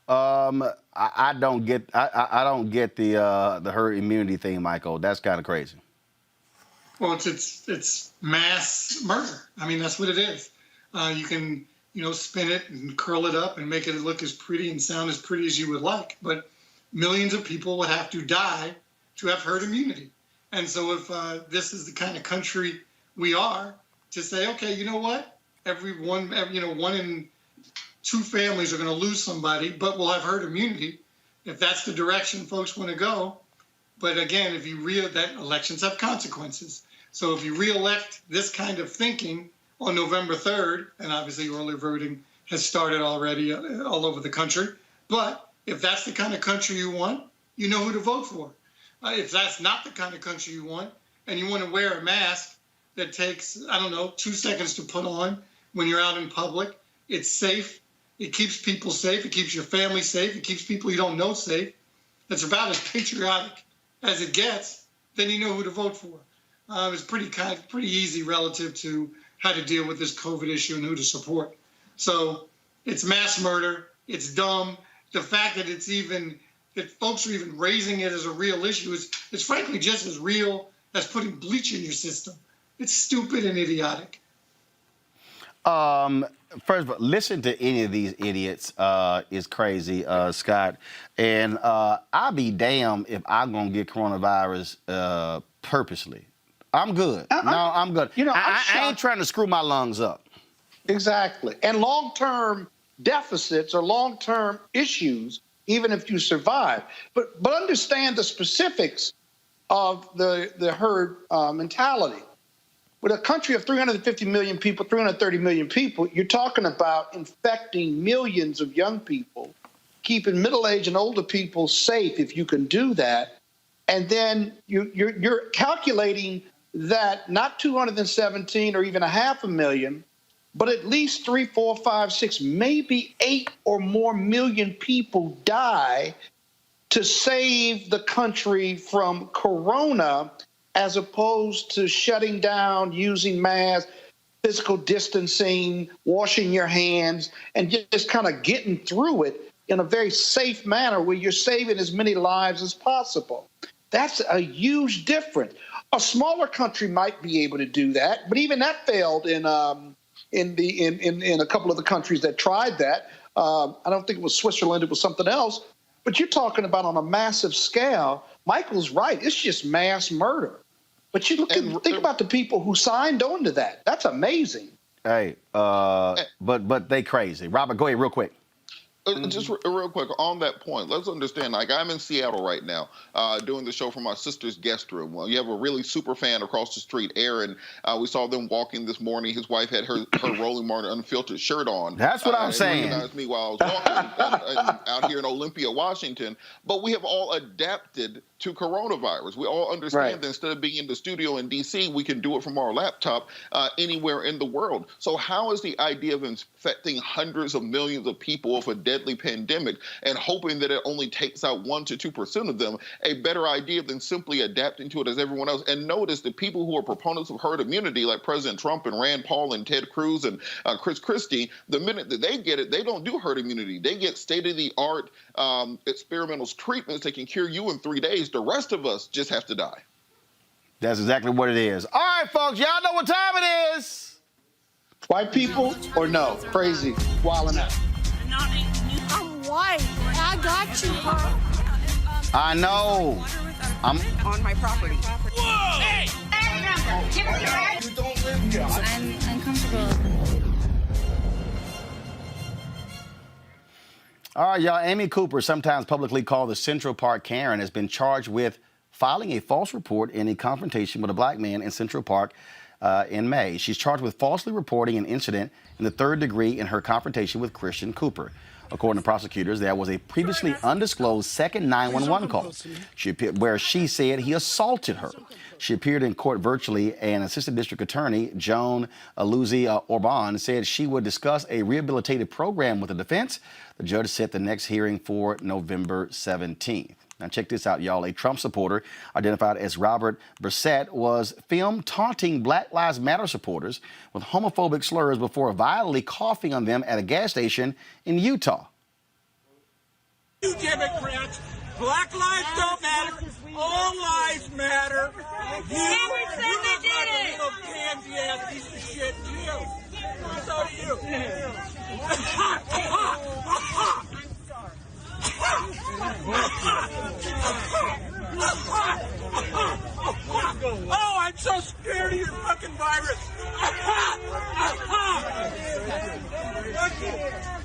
I don't get the herd immunity thing, Michael. That's kind of crazy. Well, it's mass murder. I mean, that's what it is. You can spin it and curl it up and make it look as pretty and sound as pretty as you would like, but millions of people would have to die to have herd immunity. And so if this is the kind of country we are, to say, okay, you know what? One in two families are going to lose somebody, but we'll have herd immunity. If that's the direction folks want to go. But again, if that elections have consequences. So if you reelect this kind of thinking on November 3rd, and obviously early voting has started already all over the country. But if that's the kind of country you want, you know who to vote for. If that's not the kind of country you want, and you want to wear a mask that takes, I don't know, 2 seconds to put on when you're out in public. It's safe. It keeps people safe. It keeps your family safe. It keeps people you don't know safe. That's about as patriotic as it gets. Then you know who to vote for. It's pretty easy relative to how to deal with this COVID issue and who to support. So it's mass murder. It's dumb. The fact that that folks are even raising it as a real issue is frankly just as real as putting bleach in your system. It's stupid and idiotic. First of all, listen to any of these idiots is crazy, Scott. And I'll be damned if I'm going to get coronavirus purposely. I'm good. I'm good. I ain't trying to screw my lungs up. Exactly. And long-term deficits or long-term issues, even if you survive. But understand the specifics of the herd mentality. With a country of 350 million people, 330 million people, you're talking about infecting millions of young people, keeping middle-aged and older people safe if you can do that. And then you're calculating that not 217 or even 500,000, but at least 3, 4, 5, 6, maybe 8 or more million people die to save the country from corona, as opposed to shutting down, using masks, physical distancing, washing your hands, and just kind of getting through it in a very safe manner where you're saving as many lives as possible. That's a huge difference. A smaller country might be able to do that, but even that failed in a couple of the countries that tried that. I don't think it was Switzerland, it was something else. But you're talking about on a massive scale. Michael's right. It's just mass murder. But you think about the people who signed on to that. That's amazing. Hey, but they crazy. Robert, go ahead real quick. Just real quick on that point, let's understand, like I'm in Seattle right now doing the show from my sister's guest room. Well, you have a really super fan across the street, Aaron. We saw them walking this morning. His wife had her Rolling Martin Unfiltered shirt on. That's what I'm saying. Recognized me while I was walking out here in Olympia, Washington. But we have all adapted to coronavirus. We all understand that instead of being in the studio in D.C., we can do it from our laptop anywhere in the world. So how is the idea of infecting hundreds of millions of people with a deadly pandemic and hoping that it only takes out 1 to 2% of them a better idea than simply adapting to it as everyone else? And notice the people who are proponents of herd immunity, like President Trump and Rand Paul and Ted Cruz and Chris Christie, the minute that they get it, they don't do herd immunity. They get state-of-the-art experimental treatments that can cure you in 3 days. The rest of us just have to die. That's exactly what it is. All right, folks, y'all know what time it is. White people or no? Crazy. Wilding out. I'm white. I got you, huh? I know. I'm on my property. Whoa! Hey! Give us your right. You don't live here. I'm uncomfortable. All right, y'all. Amy Cooper, sometimes publicly called the Central Park Karen, has been charged with filing a false report in a confrontation with a black man in Central Park in May. She's charged with falsely reporting an incident in the 3rd degree in her confrontation with Christian Cooper. According to prosecutors, there was a previously undisclosed second 911 call where she said he assaulted her. She appeared in court virtually, and Assistant District Attorney Joan Aluzzi Orban said she would discuss a rehabilitative program with the defense. The judge set the next hearing for November 17th. Now check this out, y'all. A Trump supporter identified as Robert Brissett was filmed taunting Black Lives Matter supporters with homophobic slurs before violently coughing on them at a gas station in Utah. You Democrats, Black lives don't matter, all lives matter. You look like a little pansy-ass piece of shit, too. So do you. Oh, I'm so scared of your fucking virus.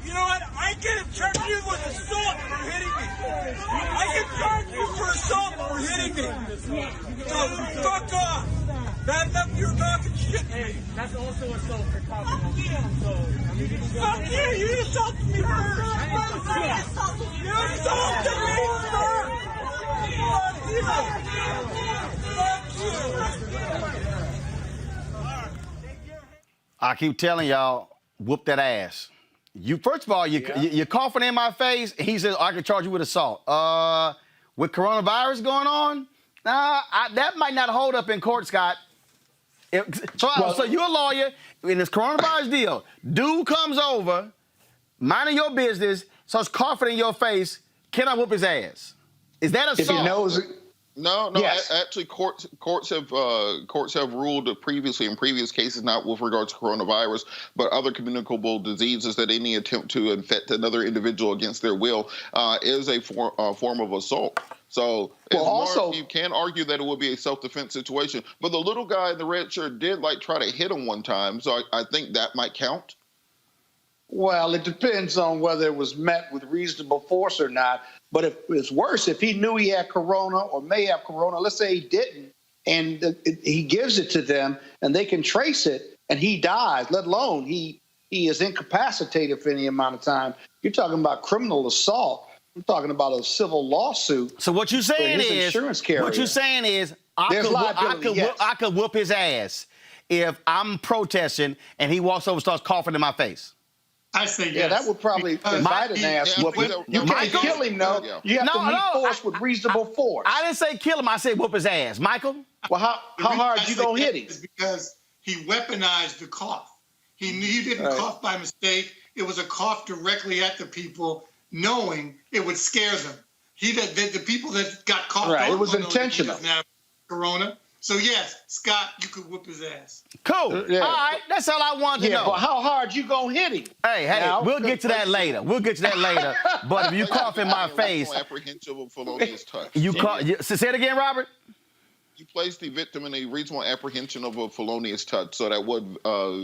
You know what? I can charge you with assault for hitting me. I can charge you for assault for hitting me. So fuck off. Bad enough you're talking shit to me. That's also assault for talking. Fuck you. Fuck you. You assaulted me first. You assaulted me first. Fuck you. Fuck you. I keep telling y'all, whoop that ass. You first of all, you're coughing in my face. And he says, I can charge you with assault. With coronavirus going on, that might not hold up in court, Scott. So you're a lawyer in this coronavirus deal. Dude comes over, minding your business, starts coughing in your face. Can I whoop his ass? Is that assault? If he knows it. No. Yes. Actually, courts have ruled previously in previous cases, not with regards to coronavirus, but other communicable diseases, that any attempt to infect another individual against their will is a form of assault. So, you can argue that it would be a self-defense situation, but the little guy in the red shirt did try to hit him one time, so I think that might count. Well, it depends on whether it was met with reasonable force or not. But if it's worse, if he knew he had corona or may have corona, let's say he didn't, and he gives it to them and they can trace it and he dies, let alone he is incapacitated for any amount of time, you're talking about criminal assault. I'm talking about a civil lawsuit. So what you're saying is, insurance carrier. I could whoop his ass if I'm protesting and he walks over and starts coughing in my face. I say yes. Yeah, that would probably invite an ass whooping. You can't kill him, though. You have to meet force with reasonable force. I didn't say kill him. I said whoop his ass. Michael? Well, how hard you going to hit him? Is because he weaponized the cough. He knew he didn't cough by mistake. It was a cough directly at the people, knowing it would scare them. The people that got coughed on, it was intentional. Now corona. So, yes, Scott, you could whoop his ass. Cool. Yeah. All right. That's all I wanted to know. But how hard you going to hit him? Hey, we'll get to that later. But if you cough in my face. Apprehension of felonious touch. Say it again, Robert. You place the victim in a reasonable apprehension of a felonious touch, so that would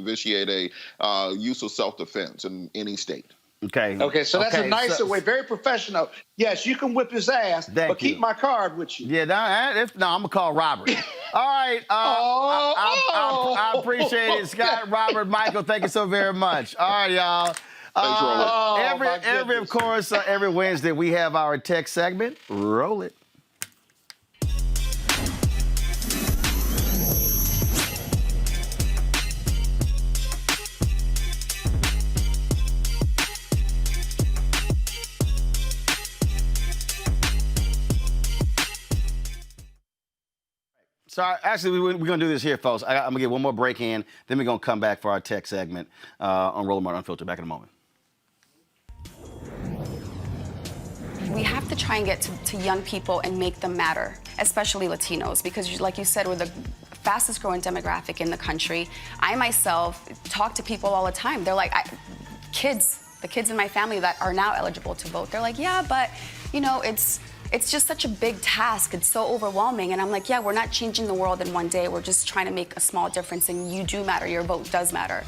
vitiate a use of self-defense in any state. Okay, so that's a nicer way, very professional. Yes, you can whip his ass, but keep my card with you. Yeah, I'm going to call Robert. All right. I appreciate it, Scott, Robert, Michael. Thank you so very much. All right, y'all. Every Wednesday we have our tech segment. Roll it. So actually, we're going to do this here, folks. I'm going to get one more break in, then we're going to come back for our tech segment on Roland Martin Unfiltered. Back in a moment. We have to try and get to young people and make them matter, especially Latinos, because like you said, we're the fastest growing demographic in the country. I myself talk to people all the time. They're like, the kids in my family that are now eligible to vote, they're like, yeah, but, it's just such a big task. It's so overwhelming. And I'm like, yeah, we're not changing the world in one day. We're just trying to make a small difference, and you do matter. Your vote does matter.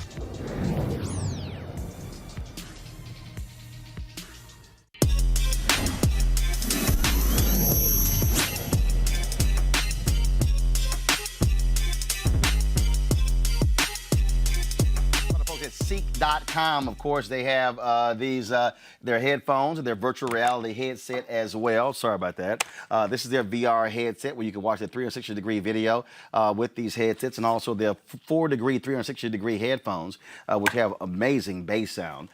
Seek.com, of course, they have their headphones and their virtual reality headset as well. Sorry about that. This is their VR headset where you can watch the 360-degree video with these headsets, and also their 4-degree 360-degree headphones, which have amazing bass sound.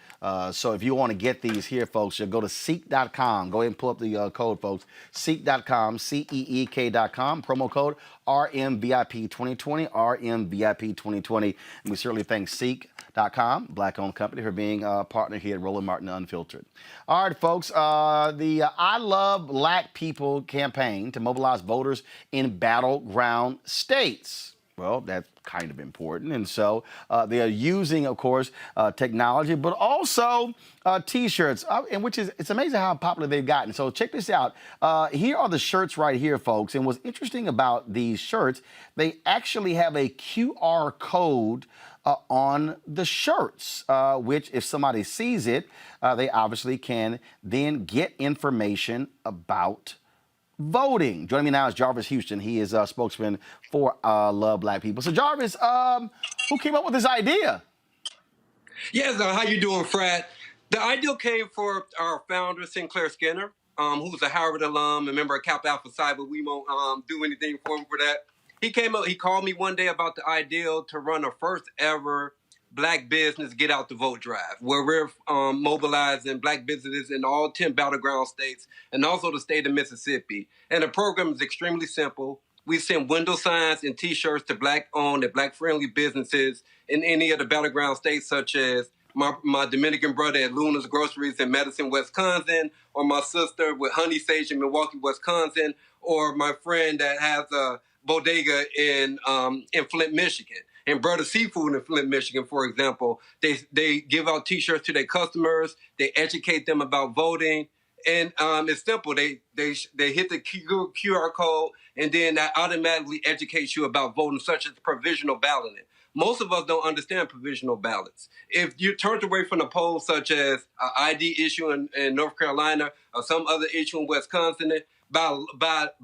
So if you want to get these here, folks, you'll go to Seek.com. Go ahead and pull up the code, folks. Seek.com, CEEK.com. Promo code RMVIP2020, RMVIP2020. And we certainly thank Seek.com, black-owned company, for being a partner here at Roland Martin Unfiltered. All right, folks, the I Love Black People campaign to mobilize voters in battleground states. Well, that's kind of important. And so they are using, of course, technology, but also T-shirts, and it's amazing how popular they've gotten. So check this out. Here are the shirts right here, folks. And what's interesting about these shirts, they actually have a QR code on the shirts, which if somebody sees it, they obviously can then get information about voting. Joining me now is Jarvis Houston. He is a spokesman for Love Black People. So Jarvis, who came up with this idea? Yes, how you doing, Fred? The idea came for our founder, Sinclair Skinner, who's a Howard alum, a member of Kappa Alpha Psi, but we won't do anything for him for that. He came up, he called me one day about the idea to run a first ever Black Business Get Out the Vote drive, where we're mobilizing Black businesses in all 10 battleground states and also the state of Mississippi. And the program is extremely simple. We send window signs and T-shirts to Black-owned and Black-friendly businesses in any of the battleground states, such as my Dominican brother at Luna's Groceries in Madison, Wisconsin, or my sister with Honey Sage in Milwaukee, Wisconsin, or my friend that has a bodega in Flint, Michigan. And Brother Seafood in Flint, Michigan, for example, they give out T-shirts to their customers. They educate them about voting. And it's simple. They hit the QR code, and then that automatically educates you about voting, such as provisional balloting. Most of us don't understand provisional ballots. If you turned away from the polls, such as an ID issue in North Carolina or some other issue in Wisconsin, by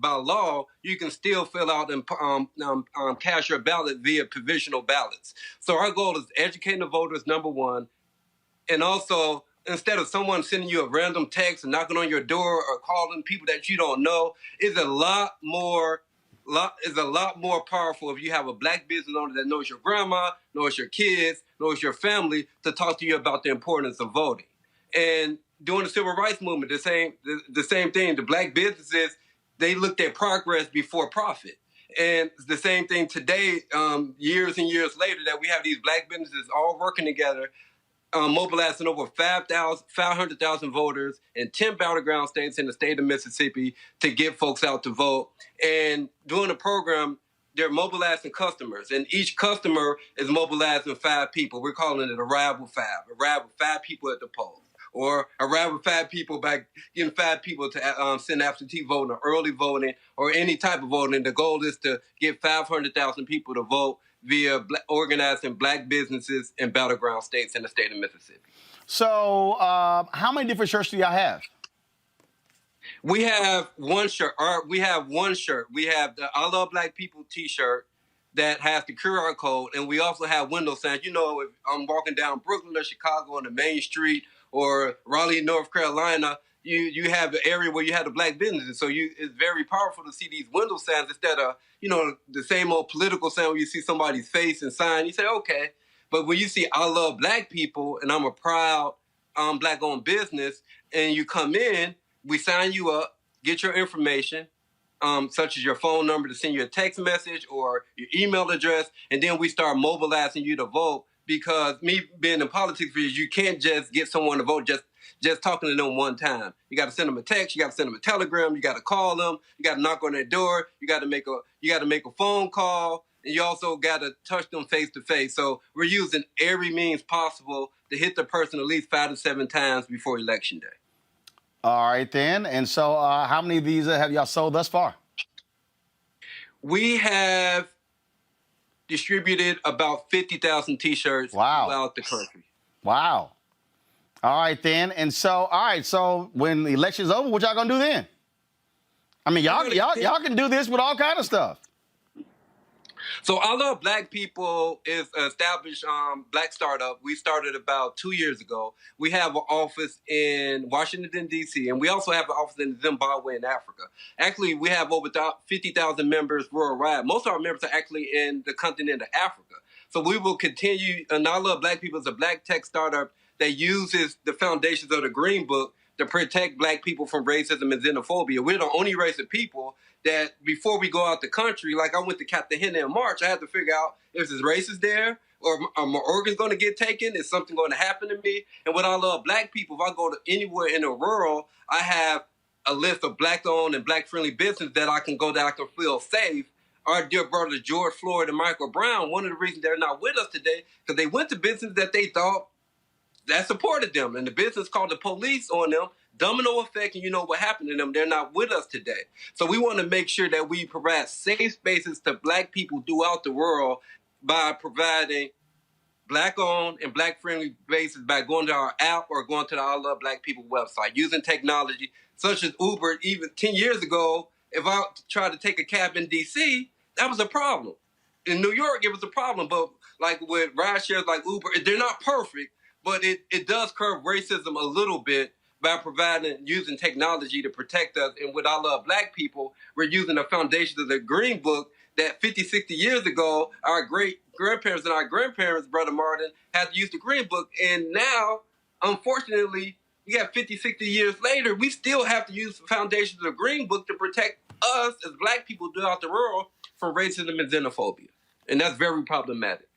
law, you can still fill out and cast your ballot via provisional ballots. So our goal is educating the voters, number one, and also, instead of someone sending you a random text and knocking on your door or calling people that you don't know, is a lot more powerful if you have a Black business owner that knows your grandma, knows your kids, knows your family, to talk to you about the importance of voting. And during the Civil Rights Movement, the same thing. The Black businesses, they looked at progress before profit. And it's the same thing today, years and years later, that we have these Black businesses all working together, mobilizing over 500,000 voters in 10 battleground states in the state of Mississippi to get folks out to vote. And during the program, they're mobilizing customers, and each customer is mobilizing 5 people. We're calling it Arrive with 5 people at the polls. Or Arrive with 5 people by getting 5 people to send absentee voting or early voting or any type of voting. The goal is to get 500,000 people to vote via organizing Black businesses in battleground states in the state of Mississippi. So how many different shirts do y'all have? We have one shirt. We have the I Love Black People T-shirt that has the QR code, and we also have window signs. You know, if I'm walking down Brooklyn or Chicago on the main street or Raleigh, North Carolina, you have the area where you have the Black businesses. So it's very powerful to see these window signs instead of, the same old political sign where you see somebody's face and sign. You say, okay. But when you see I Love Black People and I'm a proud Black-owned business, and you come in, we sign you up, get your information, such as your phone number to send you a text message or your email address, and then we start mobilizing you to vote. Because me being in politics for years, you can't just get someone to vote just talking to them one time. You got to send them a text, you got to send them a telegram, you got to call them, you got to knock on their door, you got to make a phone call, and you also got to touch them face to face. So we're using every means possible to hit the person at least 5 to 7 times before Election Day. All right, then. And so how many of these have y'all sold thus far? We have distributed about 50,000 T-shirts throughout the country. Wow. All right, then. And so, when the election's over, what y'all gonna do then? I mean, y'all can do this with all kind of stuff. So I Love Black People is an established Black startup. We started about 2 years ago. We have an office in Washington, D.C., and we also have an office in Zimbabwe in Africa. Actually, we have over 50,000 members worldwide. Most of our members are actually in the continent of Africa. So we will continue, and I Love Black People is a Black tech startup that uses the foundations of the Green Book to protect Black people from racism and xenophobia. We're the only race of people that before we go out the country, like I went to Cartagena in March, I had to figure out if there's racists there or are my organs going to get taken? Is something going to happen to me? And when I love Black people, if I go to anywhere in the world, I have a list of Black-owned and Black-friendly businesses that I can go that I can feel safe. Our dear brothers George Floyd and Michael Brown, one of the reasons they're not with us today, because they went to business that they thought that supported them, and the business called the police on them, domino effect, and you know what happened to them. They're not with us today. So we want to make sure that we provide safe spaces to Black people throughout the world by providing Black-owned and Black-friendly spaces by going to our app or going to the I Love Black People website, using technology such as Uber. Even 10 years ago, if I tried to take a cab in D.C., that was a problem. In New York, it was a problem, but like with ride shares like Uber, they're not perfect, but it does curb racism a little bit by using technology to protect us. And with I Love Black People, we're using the foundation of the Green Book that 50, 60 years ago, our great grandparents and our grandparents, Brother Martin, had to use the Green Book. And now, unfortunately, we got 50, 60 years later, we still have to use the foundations of the Green Book to protect us as black people throughout the world from racism and xenophobia. And that's very problematic.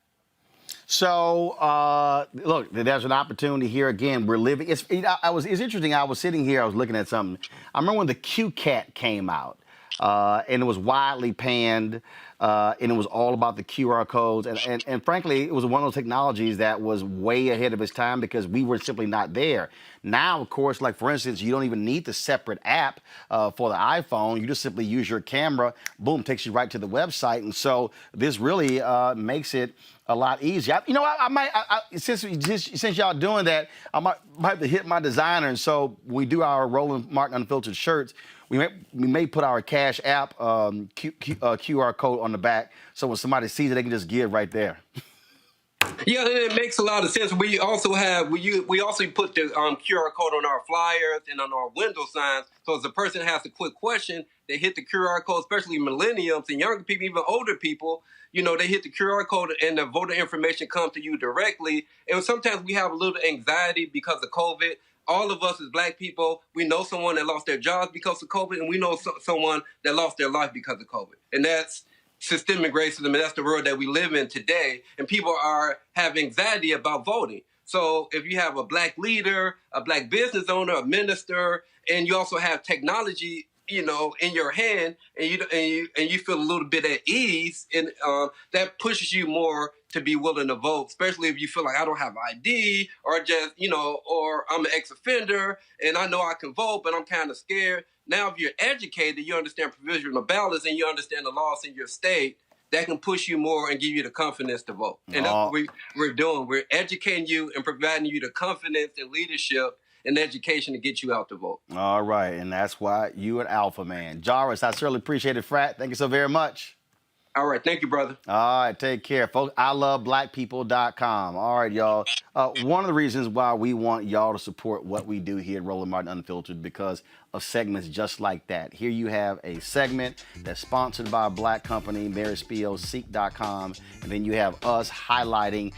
So, look, there's an opportunity here again. We're living. It's interesting. I was sitting here. I was looking at something. I remember when the QCAT came out, and it was widely panned, and it was all about the QR codes. And frankly, it was one of those technologies that was way ahead of its time because we were simply not there. Now, of course, like for instance, you don't even need the separate app for the iPhone. You just simply use your camera. Boom, takes you right to the website. And so this really makes it a lot easier. You know, I might since y'all doing that, I might have to hit my designer. And so when we do our Roland Martin Unfiltered shirts, we may put our Cash App QR code on the back, so when somebody sees it, they can just give right there. Yeah, it makes a lot of sense. We also put the QR code on our flyers and on our window signs. So if the person has a quick question, they hit the QR code, especially millennials and younger people, even older people. You know, they hit the QR code and the voter information comes to you directly. And sometimes we have a little anxiety because of COVID. All of us as black people, we know someone that lost their jobs because of COVID, and we know someone that lost their life because of COVID. And that's systemic racism, and that's the world that we live in today. And people have anxiety about voting. So if you have a black leader, a black business owner, a minister, and you also have technology, you know, in your hand, and you feel a little bit at ease, and that pushes you more to be willing to vote, especially if you feel like I don't have ID or just, you know, or I'm an ex-offender and I know I can vote, but I'm kind of scared. Now, if you're educated, you understand provisional ballots and you understand the laws in your state, that can push you more and give you the confidence to vote. And that's what we're doing. We're educating you and providing you the confidence and leadership and education to get you out to vote. All right, and that's why you an alpha man. Jarvis, I certainly appreciate it, Frat. Thank you so very much. All right, thank you, brother. All right, take care, folks. ILoveBlackPeople.com. All right, y'all. One of the reasons why we want y'all to support what we do here at Roland Martin Unfiltered because of segments just like that. Here you have a segment that's sponsored by a black company, Mary Spiel, Seek.com, and then you have us highlighting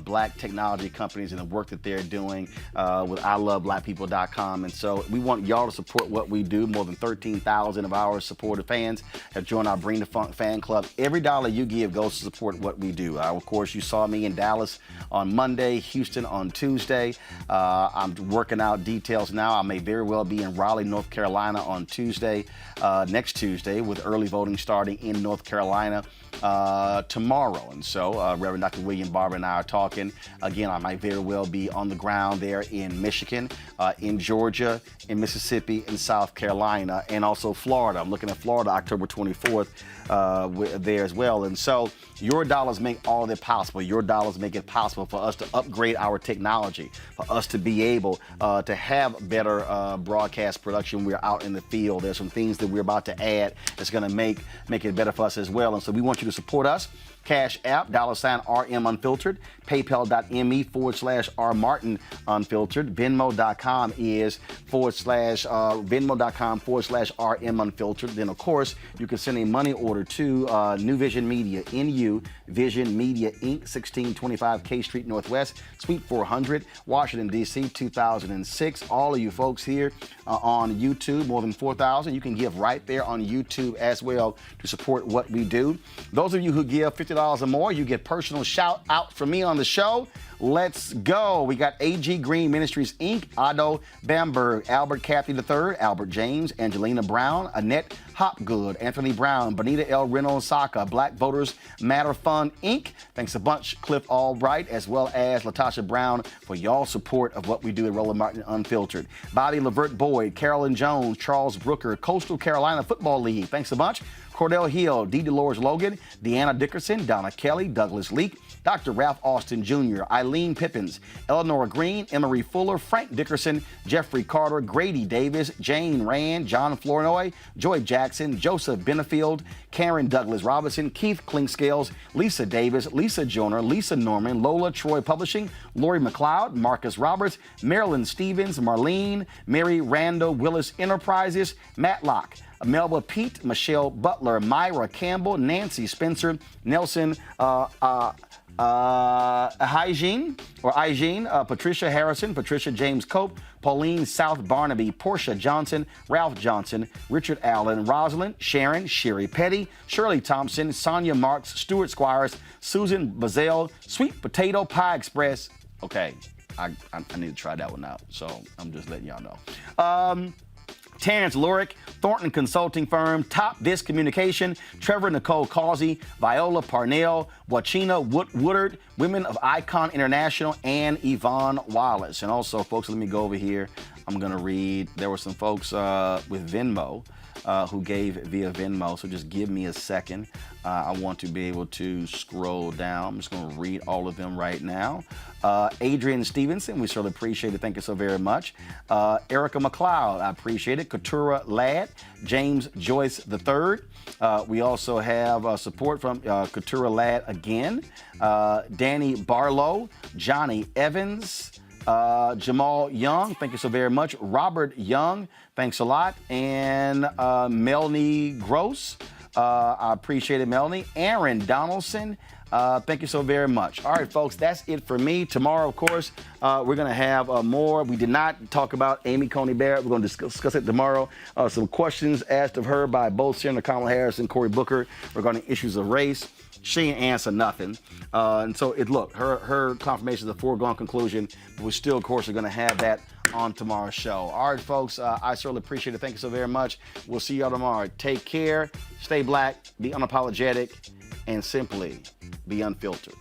black technology companies and the work that they're doing with ILoveBlackPeople.com. And so we want y'all to support what we do. More than 13,000 of our supportive fans have joined our Bring the Funk fan club. Every dollar you give goes to support what we do. Of course, you saw me in Dallas on Monday, Houston on Tuesday. I'm working out details now. I may very well be in Raleigh, North Carolina on Tuesday, next Tuesday, with early voting starting in North Carolina tomorrow. And so Reverend Dr. William Barber and I are talking. Again, I might very well be on the ground there in Michigan, in Georgia, in Mississippi, in South Carolina, and also Florida. I'm looking at Florida October 24th there as well. And so your dollars make all of it possible. Your dollars make it possible for us to upgrade our technology, for us to be able to have better broadcast production. We're out in the field. There's some things that we're about to add that's going to make it better for us as well. And so we want you to support us. Cash App, $RM Unfiltered, PayPal.me/R Martin Unfiltered, Venmo.com is Venmo.com/RM Unfiltered. Then, of course, you can send a money order to New Vision Media, NU Vision Media Inc., 1625 K Street Northwest, Suite 400, Washington, D.C., 2006. All of you folks here on YouTube, more than 4,000, you can give right there on YouTube as well to support what we do. Those of you who give $50 or more, you get personal shout out from me on the show. Let's go. We got AG Green Ministries, Inc., Otto Bamberg, Albert Cathy III, Albert James, Angelina Brown, Annette Hopgood, Anthony Brown, Bonita L. Reynolds Saka, Black Voters Matter Fund, Inc. Thanks a bunch, Cliff Albright, as well as Latasha Brown for y'all's support of what we do at Roland Martin Unfiltered. Bobby Levert Boyd, Carolyn Jones, Charles Brooker, Coastal Carolina Football League. Thanks a bunch. Cordell Hill, D. Dolores Logan, Deanna Dickerson, Donna Kelly, Douglas Leak, Dr. Ralph Austin Jr., Eileen Pippins, Eleanor Green, Emery Fuller, Frank Dickerson, Jeffrey Carter, Grady Davis, Jane Rand, John Flournoy, Joy Jackson, Joseph Benefield, Karen Douglas Robinson, Keith Klingscales, Lisa Davis, Lisa Joner, Lisa Norman, Lola Troy Publishing, Lori McLeod, Marcus Roberts, Marilyn Stevens, Marlene, Mary Randall Willis Enterprises, Matlock, Melba Pete, Michelle Butler, Myra Campbell, Nancy Spencer, Nelson Hygiene, Patricia Harrison, Patricia James Cope, Pauline South Barnaby, Portia Johnson, Ralph Johnson, Richard Allen, Rosalind, Sharon, Sherry Petty, Shirley Thompson, Sonia Marks, Stuart Squires, Susan Bazell, Sweet Potato Pie Express. Okay, I need to try that one out, so I'm just letting y'all know. Terrence Lurick, Thornton Consulting Firm, Top Disc Communication, Trevor Nicole Causey, Viola Parnell, Wachina Woodard, Women of Icon International, and Yvonne Wallace. And also, folks, let me go over here. I'm going to read. There were some folks with Venmo who gave via Venmo, so just give me a second. I want to be able to scroll down. I'm just going to read all of them right now. Adrian Stevenson, we certainly appreciate it. Thank you so very much. Erica McLeod, I appreciate it. Katura Ladd, James Joyce III. We also have support from Katura Ladd again. Danny Barlow, Johnny Evans, Jamal Young, thank you so very much. Robert Young, thanks a lot. And Melanie Gross, I appreciate it, Melanie. Aaron Donaldson, thank you so very much. All right, folks, that's it for me. Tomorrow, of course, we're going to have more. We did not talk about Amy Coney Barrett. We're going to discuss it tomorrow. Some questions asked of her by both Senator Kamala Harris and Cory Booker regarding issues of race. She didn't answer nothing. And so, look, her confirmation is a foregone conclusion, but we still, of course, are going to have that on tomorrow's show. All right, folks, I certainly appreciate it. Thank you so very much. We'll see y'all tomorrow. Take care, stay black, be unapologetic, and simply be unfiltered.